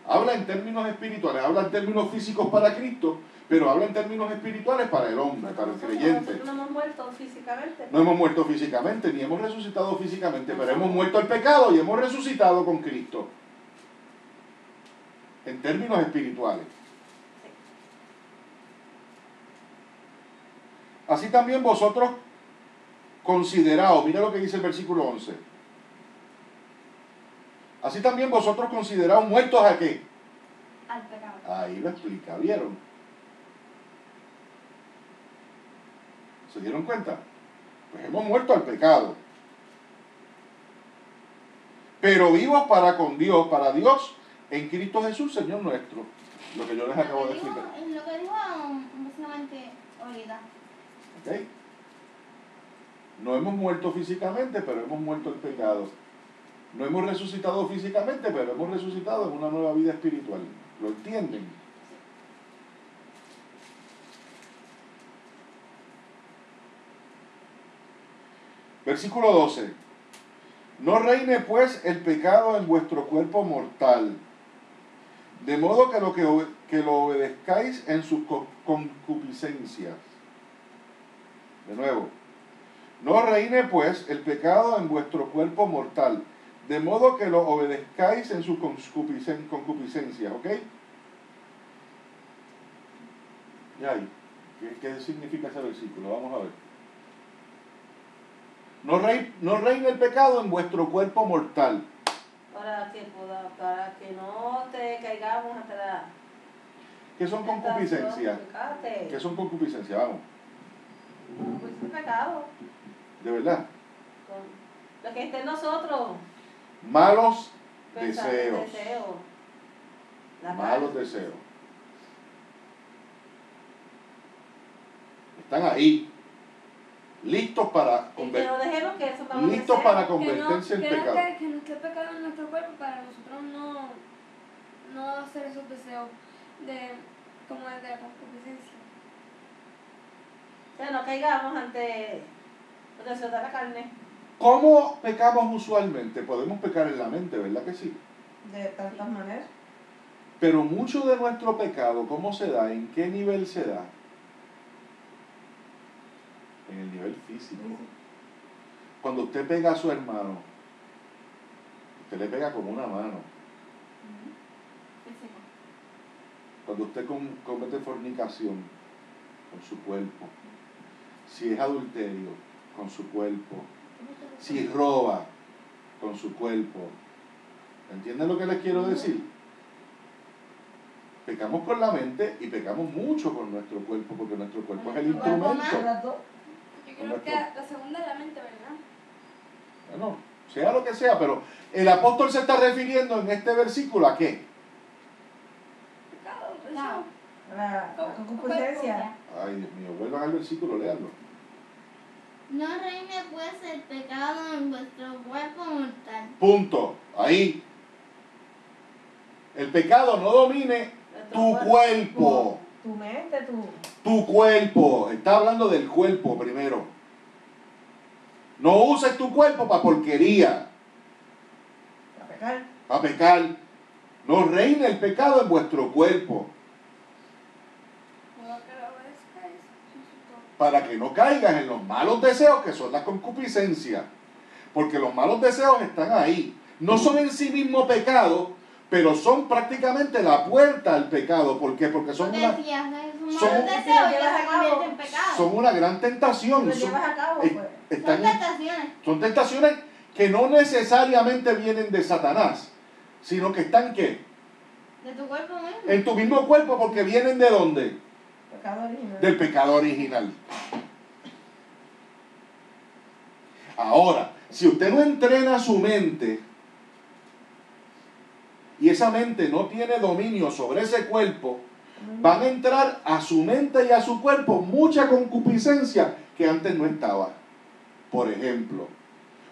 Habla en términos espirituales, habla en términos físicos para Cristo, pero habla en términos espirituales para el hombre, para el creyente. Nosotros no hemos muerto físicamente. No hemos muerto físicamente, ni hemos resucitado físicamente, pero hemos muerto al pecado y hemos resucitado con Cristo. En términos espirituales. Así también vosotros consideraos, mira lo que dice el versículo 11. Así también vosotros consideraos muertos ¿a qué? Al pecado. Ahí lo explica, ¿vieron? ¿Se dieron cuenta? Pues hemos muerto al pecado. Pero vivos para con Dios, para Dios, en Cristo Jesús, Señor nuestro. Lo que yo les acabo de explicar. Es lo que dijo básicamente ahorita. ¿Ok? No hemos muerto físicamente, pero hemos muerto al pecado. No hemos resucitado físicamente, pero hemos resucitado en una nueva vida espiritual. ¿Lo entienden? Versículo 12. No reine pues el pecado en vuestro cuerpo mortal, de modo que lo obedezcáis en sus concupiscencias. De nuevo. No reine pues el pecado en vuestro cuerpo mortal, de modo que lo obedezcáis en sus concupiscencias. ¿Ok? Y ahí. ¿Qué significa ese versículo? Vamos a ver. No reine el pecado en vuestro cuerpo mortal. Para que no te caigamos hasta la... ¿Qué son concupiscencias? ¿Qué son concupiscencias? Vamos. Pues es pecado. ¿De verdad? Lo que esté en nosotros. Malos Deseos. Malos deseos. Están ahí. Listos para convertirse convertirse en pecado. Que no esté pecado en nuestro cuerpo para nosotros no hacer esos deseos como el de la concupiscencia. O sea, no caigamos ante los deseos de la carne. ¿Cómo pecamos usualmente? Podemos pecar en la mente, ¿verdad que sí? De tantas maneras. Pero mucho de nuestro pecado, ¿cómo se da? ¿En qué nivel se da? En el nivel físico. Cuando usted pega a su hermano, usted le pega como una mano. Cuando usted comete fornicación con su cuerpo, si es adulterio, con su cuerpo, si roba, con su cuerpo. ¿Entienden lo que les quiero decir? Pecamos con la mente y pecamos mucho con nuestro cuerpo, porque nuestro cuerpo es el Nuestro cuerpo instrumento. Las dos. Yo creo que la segunda es la mente, ¿verdad? Bueno, sea lo que sea, pero el apóstol se está refiriendo en este versículo ¿a qué? Pecado, No. La concupiscencia. Ay, Dios mío, vuelvan al versículo, léanlo. No reine pues el pecado en vuestro cuerpo mortal. Punto. Ahí. El pecado no domine tu cuerpo. Tu mente, Tu cuerpo. Está hablando del cuerpo primero. No uses tu cuerpo para porquería, a pecar. para pecar. No reine el pecado en vuestro cuerpo, No que lo obedezcáis, para que no caigas en los malos deseos que son la concupiscencia. Porque los malos deseos están ahí. No son en sí mismo pecado, pero son prácticamente la puerta al pecado. ¿Por qué? Porque son Porque una, si haces un son- mal deseo, ya se convierte en pecado. son una gran Si tentación. lo Son, llevas a cabo, pues. están Son en- tentaciones. son tentaciones que no necesariamente vienen de Satanás, sino que están ¿qué? De tu cuerpo mismo. En tu mismo cuerpo, porque vienen ¿de dónde? Pecado original. Del pecado original. Ahora, si usted no entrena su mente y esa mente no tiene dominio sobre ese cuerpo, van a entrar a su mente y a su cuerpo mucha concupiscencia que antes no estaba. Por ejemplo,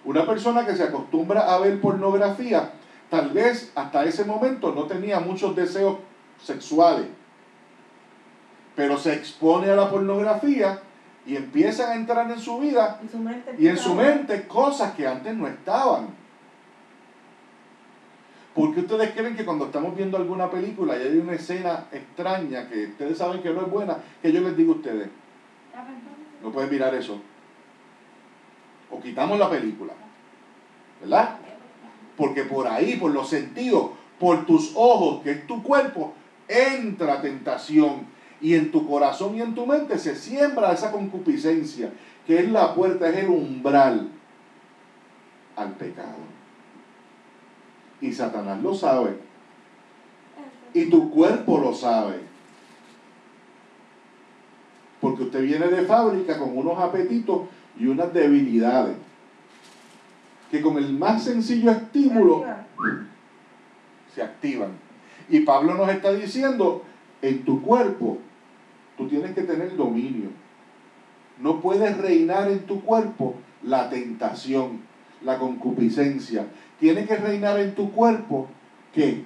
una persona que se acostumbra a ver pornografía, tal vez hasta ese momento no tenía muchos deseos sexuales, pero se expone a la pornografía y empiezan a entrar en su vida Y su mente. y en su mente cosas que antes no estaban. ¿Por qué ustedes creen que cuando estamos viendo alguna película y hay una escena extraña que ustedes saben que no es buena, que yo les digo a ustedes, no pueden mirar eso? O quitamos la película, ¿verdad? Porque por ahí, por los sentidos, por tus ojos, que es tu cuerpo, entra tentación. Y en tu corazón y en tu mente se siembra esa concupiscencia, que es la puerta, es el umbral al pecado. Y Satanás lo sabe. Y tu cuerpo lo sabe. Porque usted viene de fábrica con unos apetitos y unas debilidades. Que con el más sencillo estímulo se activan. Y Pablo nos está diciendo, en tu cuerpo, tú tienes que tener dominio. No puedes reinar en tu cuerpo la tentación, la concupiscencia. Tiene que reinar en tu cuerpo, ¿qué?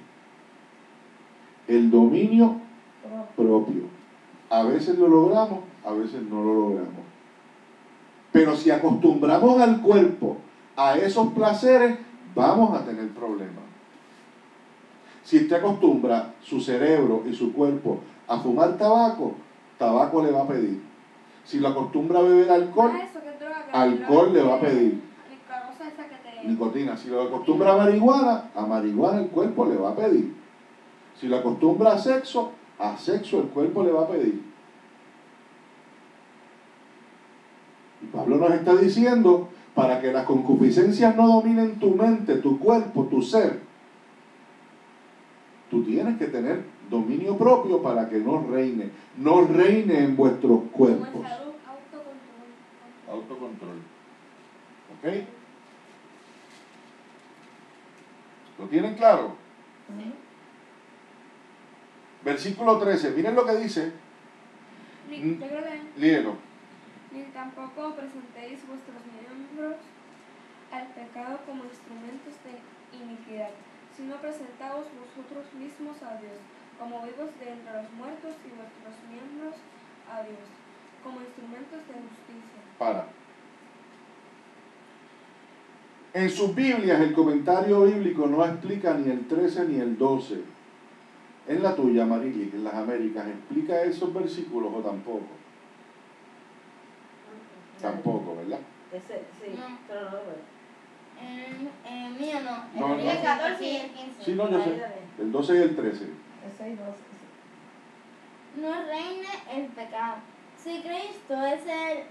El dominio propio. A veces lo logramos, a veces no lo logramos. Pero si acostumbramos al cuerpo a esos placeres, vamos a tener problemas. Si usted acostumbra su cerebro y su cuerpo a fumar tabaco, tabaco le va a pedir. Si lo acostumbra a beber alcohol, alcohol le va a pedir. Nicotina. Si lo acostumbra a marihuana el cuerpo le va a pedir. Si lo acostumbra a sexo el cuerpo le va a pedir. Y Pablo nos está diciendo, para que las concupiscencias no dominen tu mente, tu cuerpo, tu ser, tú tienes que tener dominio propio para que no reine en vuestros cuerpos. Autocontrol. ¿Ok? ¿Lo tienen claro? Versículo 13, miren lo que dice. Léelo. Ni tampoco presentéis vuestros miembros al pecado como instrumentos de iniquidad, sino presentaos vosotros mismos a Dios, como vivos de entre los muertos, y vuestros miembros a Dios, como instrumentos de justicia. Para. En sus Biblias el comentario bíblico no explica ni el 13 ni el 12. En la tuya, Marily, en las Américas, ¿explica esos versículos o tampoco? Tampoco, ¿verdad? Sí, No. pero no lo veo. El mío no. No, El no. 14 y el 15. Sí, no, yo sé. El 12 y el 13. El 6, 12. No reine el pecado. Si Cristo es el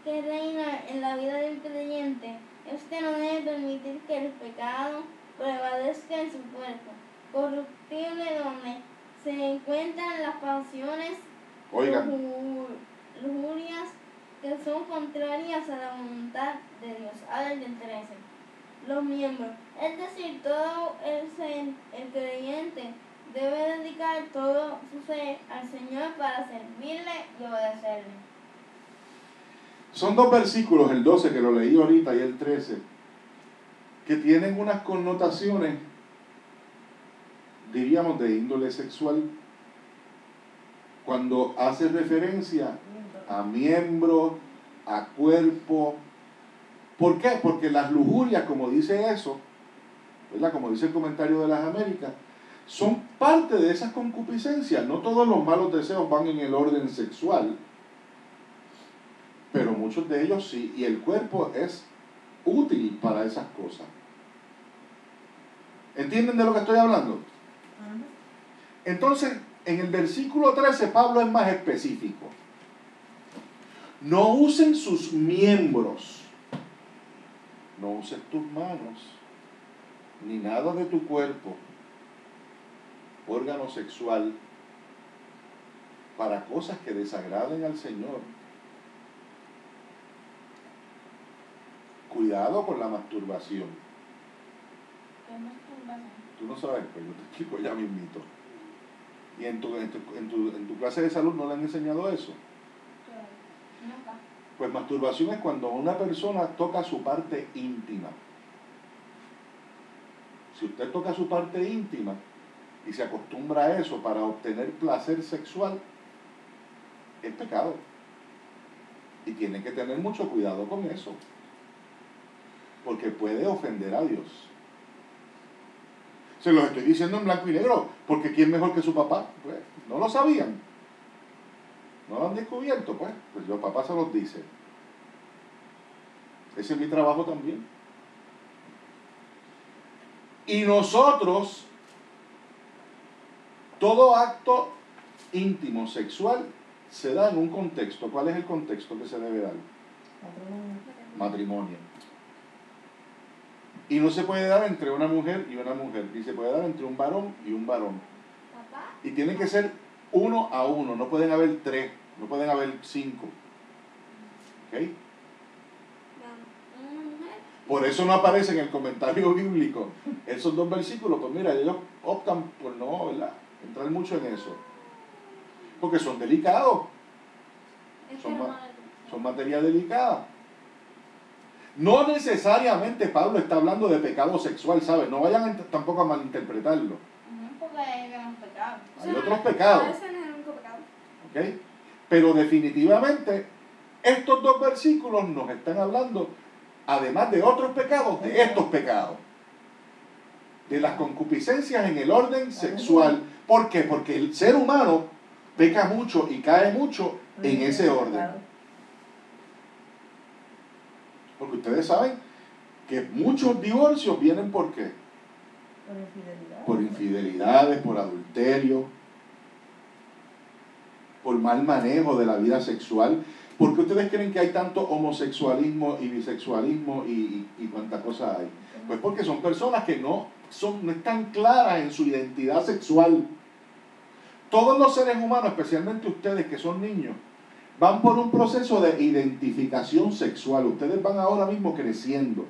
que reina en la vida del creyente, este no debe permitir que el pecado prevalezca en su cuerpo corruptible, donde se encuentran las pasiones, Oigan, lujurias que son contrarias a la voluntad de Dios. Ahora el 13. Los miembros, es decir, todo el creyente debe dedicar todo su ser al Señor para servirle y obedecerle. son dos versículos, el 12 que lo leí ahorita y el 13, que tienen unas connotaciones, diríamos, de índole sexual, cuando hace referencia a miembro, a cuerpo. ¿Por qué? Porque las lujurias, como dice eso, ¿verdad? Como dice el comentario de las Américas, son parte de esas concupiscencias. No todos los malos deseos van en el orden sexual, pero muchos de ellos sí, y el cuerpo es útil para esas cosas. ¿Entienden de lo que estoy hablando? Entonces, en el versículo 13, Pablo es más específico. No usen sus miembros, no uses tus manos, ni nada de tu cuerpo, órgano sexual, para cosas que desagraden al Señor. Cuidado con la masturbación. ¿Qué masturbación? Tú no sabes, pues yo te explico ya mismito. ¿Y en tu clase de salud no le han enseñado eso? Nunca. Pues masturbación es cuando una persona toca su parte íntima. Si usted toca su parte íntima y se acostumbra a eso para obtener placer sexual, es pecado. Y tiene que tener mucho cuidado con eso, porque puede ofender a Dios. Se los estoy diciendo en blanco y negro, porque ¿quién mejor que su papá? Pues no lo sabían. No lo han descubierto, pues los papás se los dicen. Ese es mi trabajo también. Y nosotros, todo acto íntimo, sexual, se da en un contexto. ¿Cuál es el contexto que se debe dar? Matrimonio. Y no se puede dar entre una mujer y una mujer, y se puede dar entre un varón y un varón. ¿Papá? Y tiene que ser 1 a 1, no pueden haber 3, no pueden haber 5. ¿Ok? Una mujer. Por eso no aparece en el comentario bíblico esos dos versículos. Pues mira, ellos optan por no, ¿verdad?, entrar mucho en eso. Porque son delicados, Es son, que son materia delicada. No necesariamente Pablo está hablando de pecado sexual, ¿sabes? No vayan tampoco a malinterpretarlo. porque hay que no pecado. Hay otros pecados. Ese no es el único pecado. ¿Ok? Pero definitivamente estos dos versículos nos están hablando, además de otros pecados, de estos pecados. De las concupiscencias en el orden sexual. ¿Por qué? Porque el ser humano peca mucho y cae mucho en ese orden. Porque ustedes saben que muchos divorcios vienen ¿por qué? Por infidelidad. Por infidelidades, por adulterio, por mal manejo de la vida sexual. ¿Por qué ustedes creen que hay tanto homosexualismo y bisexualismo y cuánta cosa hay? Pues porque son personas que no están claras en su identidad sexual. Todos los seres humanos, especialmente ustedes que son niños, van por un proceso de identificación sexual. Ustedes van ahora mismo creciendo.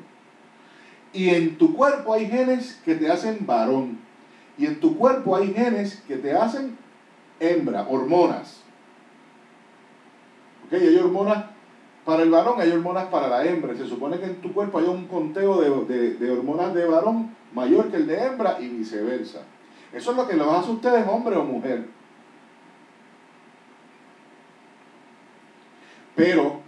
Y en tu cuerpo hay genes que te hacen varón. Y en tu cuerpo hay genes que te hacen hembra, hormonas. ¿Ok? Hay hormonas para el varón, hay hormonas para la hembra. Se supone que en tu cuerpo hay un conteo de hormonas de varón mayor que el de hembra y viceversa. Eso es lo que los hace a ustedes hombre o mujer. Pero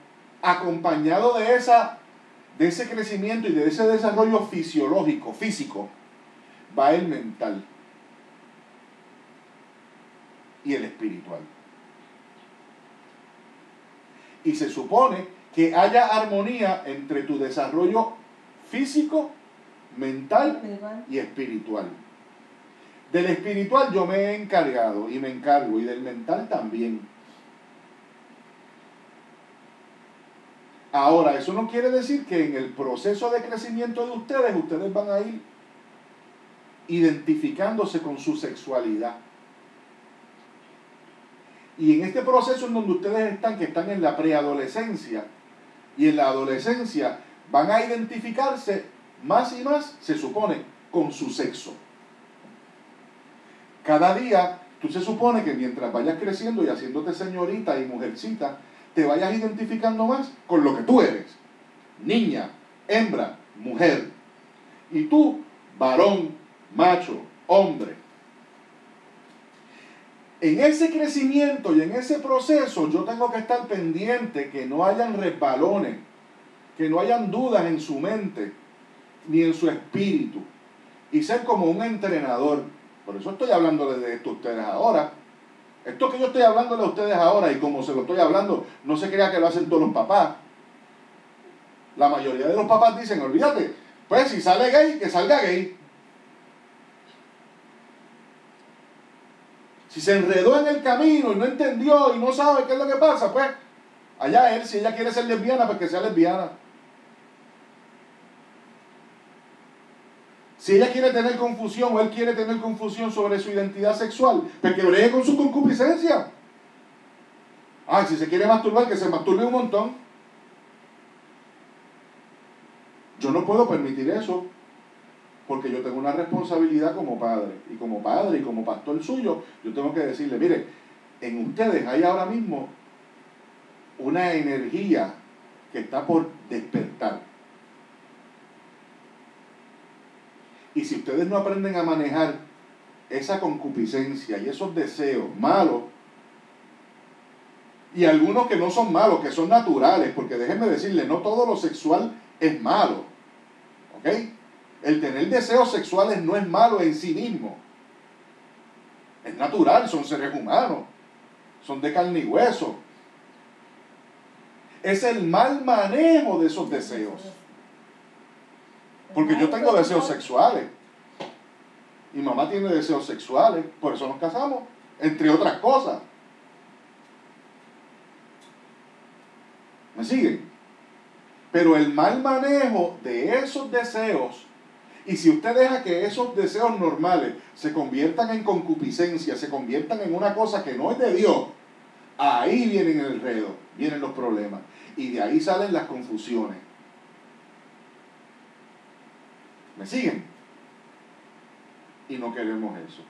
acompañado de ese crecimiento y de ese desarrollo fisiológico, físico, va el mental y el espiritual. Y se supone que haya armonía entre tu desarrollo físico, mental y espiritual. Del espiritual yo me he encargado y me encargo, y del mental también. Ahora, eso no quiere decir que en el proceso de crecimiento de ustedes van a ir identificándose con su sexualidad. Y en este proceso en donde ustedes están, que están en la preadolescencia y en la adolescencia, van a identificarse más y más, se supone, con su sexo. Cada día, tú se supone que mientras vayas creciendo y haciéndote señorita y mujercita, te vayas identificando más con lo que tú eres. Niña, hembra, mujer. Y tú, varón, macho, hombre. En ese crecimiento y en ese proceso yo tengo que estar pendiente que no hayan resbalones, que no hayan dudas en su mente ni en su espíritu, y ser como un entrenador. Por eso estoy hablándole de esto a ustedes ahora. Esto que yo estoy hablándole a ustedes ahora, y como se lo estoy hablando, no se crea que lo hacen todos los papás. La mayoría de los papás dicen, olvídate, pues si sale gay, que salga gay. Si se enredó en el camino y no entendió y no sabe qué es lo que pasa, pues allá él, si ella quiere ser lesbiana, pues que sea lesbiana. Si ella quiere tener confusión o él quiere tener confusión sobre su identidad sexual, pues que bregue con su concupiscencia. Ah, si se quiere masturbar, que se masturbe un montón. Yo no puedo permitir eso, porque yo tengo una responsabilidad como padre y como pastor suyo, yo tengo que decirle, mire, en ustedes hay ahora mismo una energía que está por despertar. Y si ustedes no aprenden a manejar esa concupiscencia y esos deseos malos, y algunos que no son malos, que son naturales, porque déjenme decirles, no todo lo sexual es malo, ¿ok? El tener deseos sexuales no es malo en sí mismo. Es natural, son seres humanos. Son de carne y hueso. Es el mal manejo de esos deseos. Porque yo tengo deseos sexuales. Mi mamá tiene deseos sexuales. Por eso nos casamos. Entre otras cosas. ¿Me siguen? Pero el mal manejo de esos deseos, y si usted deja que esos deseos normales se conviertan en concupiscencia, se conviertan en una cosa que no es de Dios, ahí viene el enredo, vienen los problemas. Y de ahí salen las confusiones. ¿Me siguen? Y no queremos eso.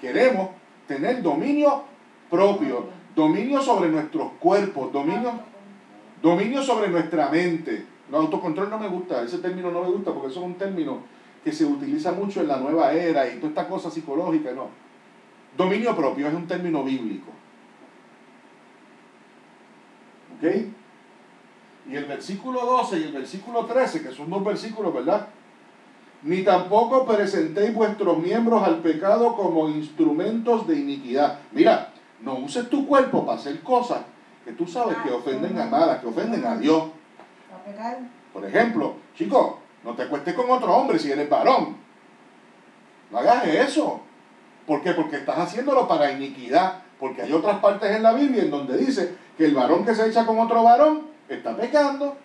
Queremos tener dominio propio, dominio sobre nuestros cuerpos, dominio sobre nuestra mente. El autocontrol no me gusta, ese término no me gusta porque eso es un término que se utiliza mucho en la nueva era y toda esta cosa psicológica, no. Dominio propio es un término bíblico. ¿Ok? Y el versículo 12 y el versículo 13, que son dos versículos, ¿verdad? Ni tampoco presentéis vuestros miembros al pecado como instrumentos de iniquidad. Mira, no uses tu cuerpo para hacer cosas que tú sabes que ofenden a nada, que ofenden a Dios. Por ejemplo, chico, no te acuestes con otro hombre si eres varón. No hagas eso. ¿Por qué? Porque estás haciéndolo para iniquidad. Porque hay otras partes en la Biblia en donde dice que el varón que se echa con otro varón está pecando.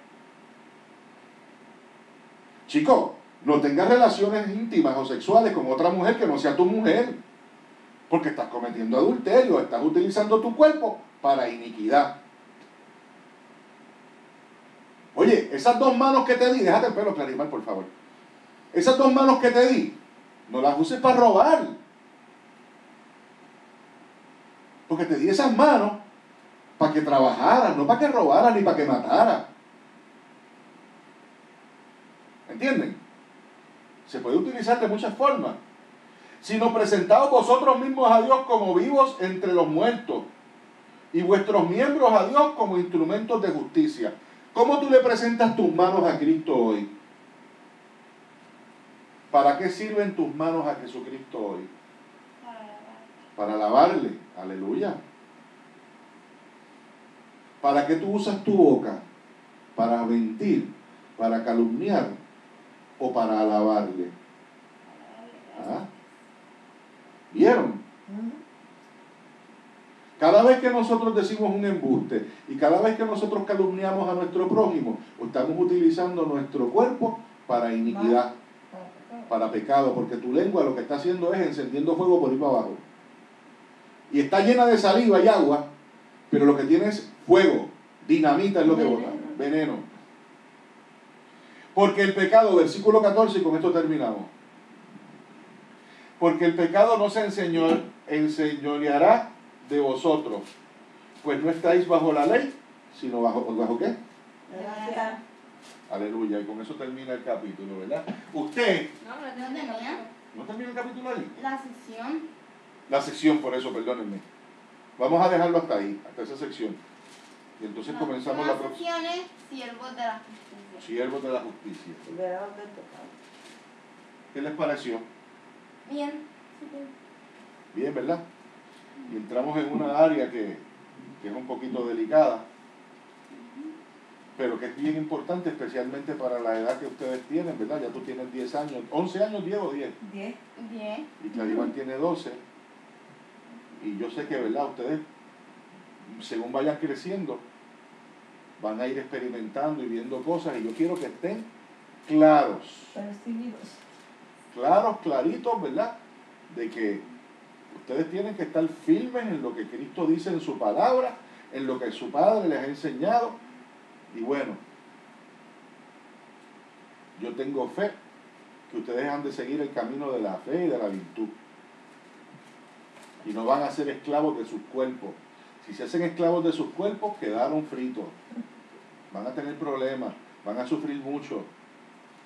Chico, no tengas relaciones íntimas o sexuales con otra mujer que no sea tu mujer. Porque estás cometiendo adulterio, estás utilizando tu cuerpo para iniquidad. Oye, esas dos manos que te di, déjate el pelo, Clarimar, por favor. Esas dos manos que te di, no las uses para robar. Porque te di esas manos para que trabajaras, no para que robaras ni para que mataras. ¿Entienden? Se puede utilizar de muchas formas. Sino presentaos vosotros mismos a Dios como vivos entre los muertos y vuestros miembros a Dios como instrumentos de justicia. ¿Cómo tú le presentas tus manos a Cristo hoy? ¿Para qué sirven tus manos a Jesucristo hoy? Para alabarle. Aleluya. ¿Para qué tú usas tu boca? ¿Para mentir? ¿Para calumniar? ¿O para alabarle? ¿Ah? ¿Vieron? Cada vez que nosotros decimos un embuste y cada vez que nosotros calumniamos a nuestro prójimo, estamos utilizando nuestro cuerpo para iniquidad, para pecado, porque tu lengua lo que está haciendo es encendiendo fuego por ahí para abajo. y está llena de saliva y agua, pero lo que tiene es fuego, dinamita es lo que bota, veneno. Porque el pecado, versículo 14, y con esto terminamos. Porque el pecado no se enseñoreará de vosotros, pues no estáis bajo la ley, sino ¿bajo qué? Gracias. Aleluya, y con eso termina el capítulo, ¿verdad? Usted, No tenía ¿no termina el capítulo ahí? la sección. La sección, por eso, perdónenme. Vamos a dejarlo hasta ahí, hasta esa sección. Y entonces comenzamos la próxima. sección es siervos de la justicia. Siervos de la justicia. Liberados del pecado. ¿Qué les pareció? Bien. Bien, ¿verdad? Y entramos en una área que es un poquito delicada, pero que es bien importante, especialmente para la edad que ustedes tienen, ¿verdad? Ya tú tienes 10 años, 11 años, Diego, 10. 10. Bien. Y Claribel tiene 12. Y yo sé que, ¿verdad? Ustedes, según vayan creciendo, van a ir experimentando y viendo cosas, y yo quiero que estén claros, Percibidos. claros, claritos, ¿verdad? De que ustedes tienen que estar firmes en lo que Cristo dice en su palabra, en lo que su Padre les ha enseñado. Y bueno, yo tengo fe que ustedes han de seguir el camino de la fe y de la virtud. Y no van a ser esclavos de sus cuerpos. Si se hacen esclavos de sus cuerpos, quedaron fritos. Van a tener problemas, van a sufrir mucho.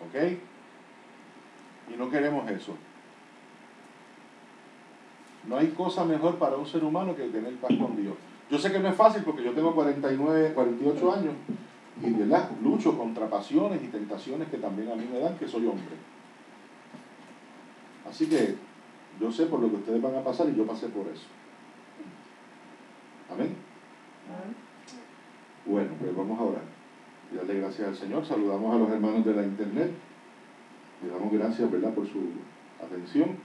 ¿Ok? Y no queremos eso. No hay cosa mejor para un ser humano que tener paz con Dios. Yo sé que no es fácil porque yo tengo 48 años y, ¿verdad?, lucho contra pasiones y tentaciones que también a mí me dan, que soy hombre. Así que yo sé por lo que ustedes van a pasar y yo pasé por eso. Amén. Bueno, pues vamos a orar y darle gracias al Señor. Saludamos a los hermanos de la internet. Le damos gracias, ¿verdad?, por su atención.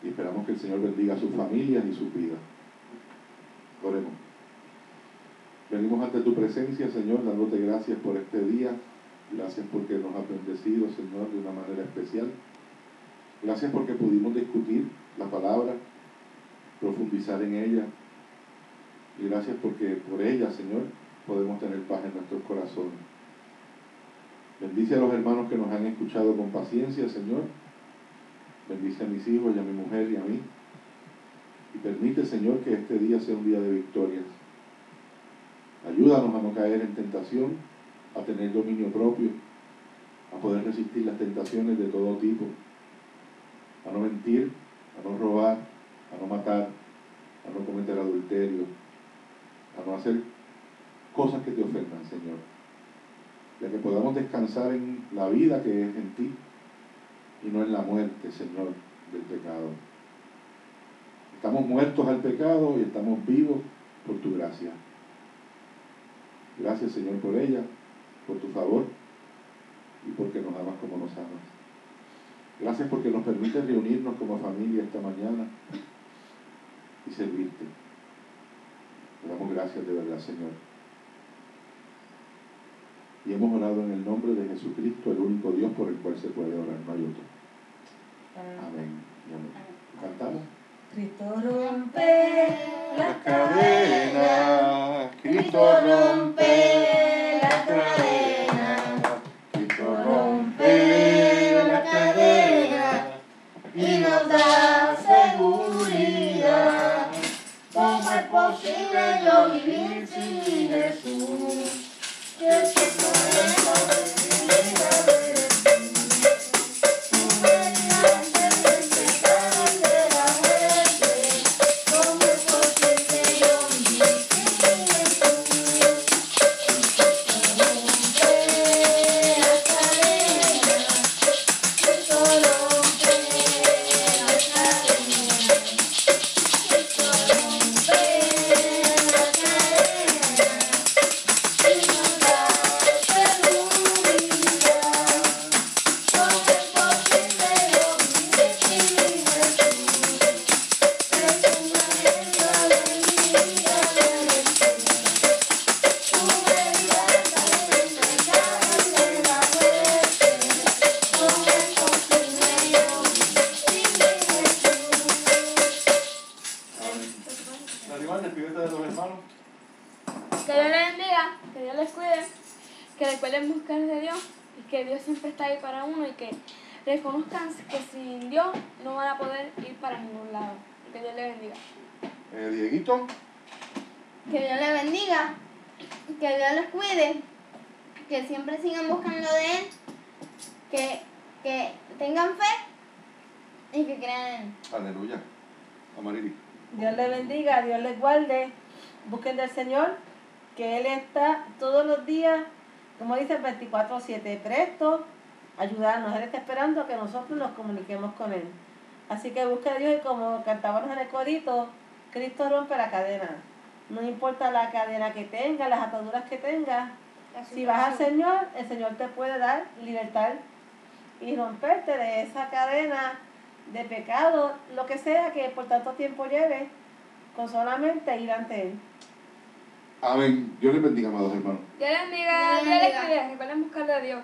Y esperamos que el Señor bendiga a sus familias y sus vidas. Oremos. Venimos ante tu presencia, Señor, dándote gracias por este día. Gracias porque nos has bendecido, Señor, de una manera especial. Gracias porque pudimos discutir la palabra, profundizar en ella. Y gracias porque por ella, Señor, podemos tener paz en nuestros corazones. Bendice a los hermanos que nos han escuchado con paciencia, Señor. Bendice a mis hijos y a mi mujer y a mí. Y permite, Señor, que este día sea un día de victorias. Ayúdanos a no caer en tentación, a tener dominio propio, a poder resistir las tentaciones de todo tipo, a no mentir, a no robar, a no matar, a no cometer adulterio, a no hacer cosas que te ofendan, Señor. Ya que podamos descansar en la vida que es en ti y no en la muerte, Señor, del pecado. Estamos muertos al pecado y estamos vivos por tu gracia. Gracias, Señor, por ella, por tu favor y porque nos amas como nos amas. Gracias porque nos permites reunirnos como familia esta mañana y servirte. Te damos gracias de verdad, Señor. Y hemos orado en el nombre de Jesucristo, el único Dios por el cual se puede orar, no hay otro. Amén y amén. ¿Cantamos? Cristo rompe Las cadenas, Cristo rompe las cadenas, Cristo rompe las cadenas y nos da seguridad. ¿Cómo es posible yo vivir sin Jesús? Que siento de mi vida de tu verdad del pecado y de la muerte. ¿Cómo es posible yo vivir sin Jesús? Rompe las cadenas, Cristo rompe las cadenas, Cristo rompe las cadenas. Que Dios les bendiga, que Dios les cuide, que recuerden buscar de Dios y que Dios siempre está ahí para uno y que reconozcan que sin Dios no van a poder ir para ningún lado. Que Dios les bendiga. Dieguito. Que Dios les bendiga, que Dios les cuide, que siempre sigan buscando de Él, que tengan fe y que crean en Él. Aleluya. Amarili. Dios les bendiga, Dios les guarde. Busquen del Señor, que Él está todos los días, como dice, 24/7, presto a ayudarnos. Él está esperando a que nosotros nos comuniquemos con Él. Así que busque a Dios y como cantábamos en el corito, Cristo rompe la cadena. No importa la cadena que tenga, las ataduras que tenga. Si vas al Señor, el Señor te puede dar libertad y romperte de esa cadena de pecado, lo que sea que por tanto tiempo lleve, con solamente ir ante Él. Amén. Dios les bendiga, amados hermanos. Dios les bendiga, Dios les Dios les bendiga. cuide, recuerden buscar de Dios.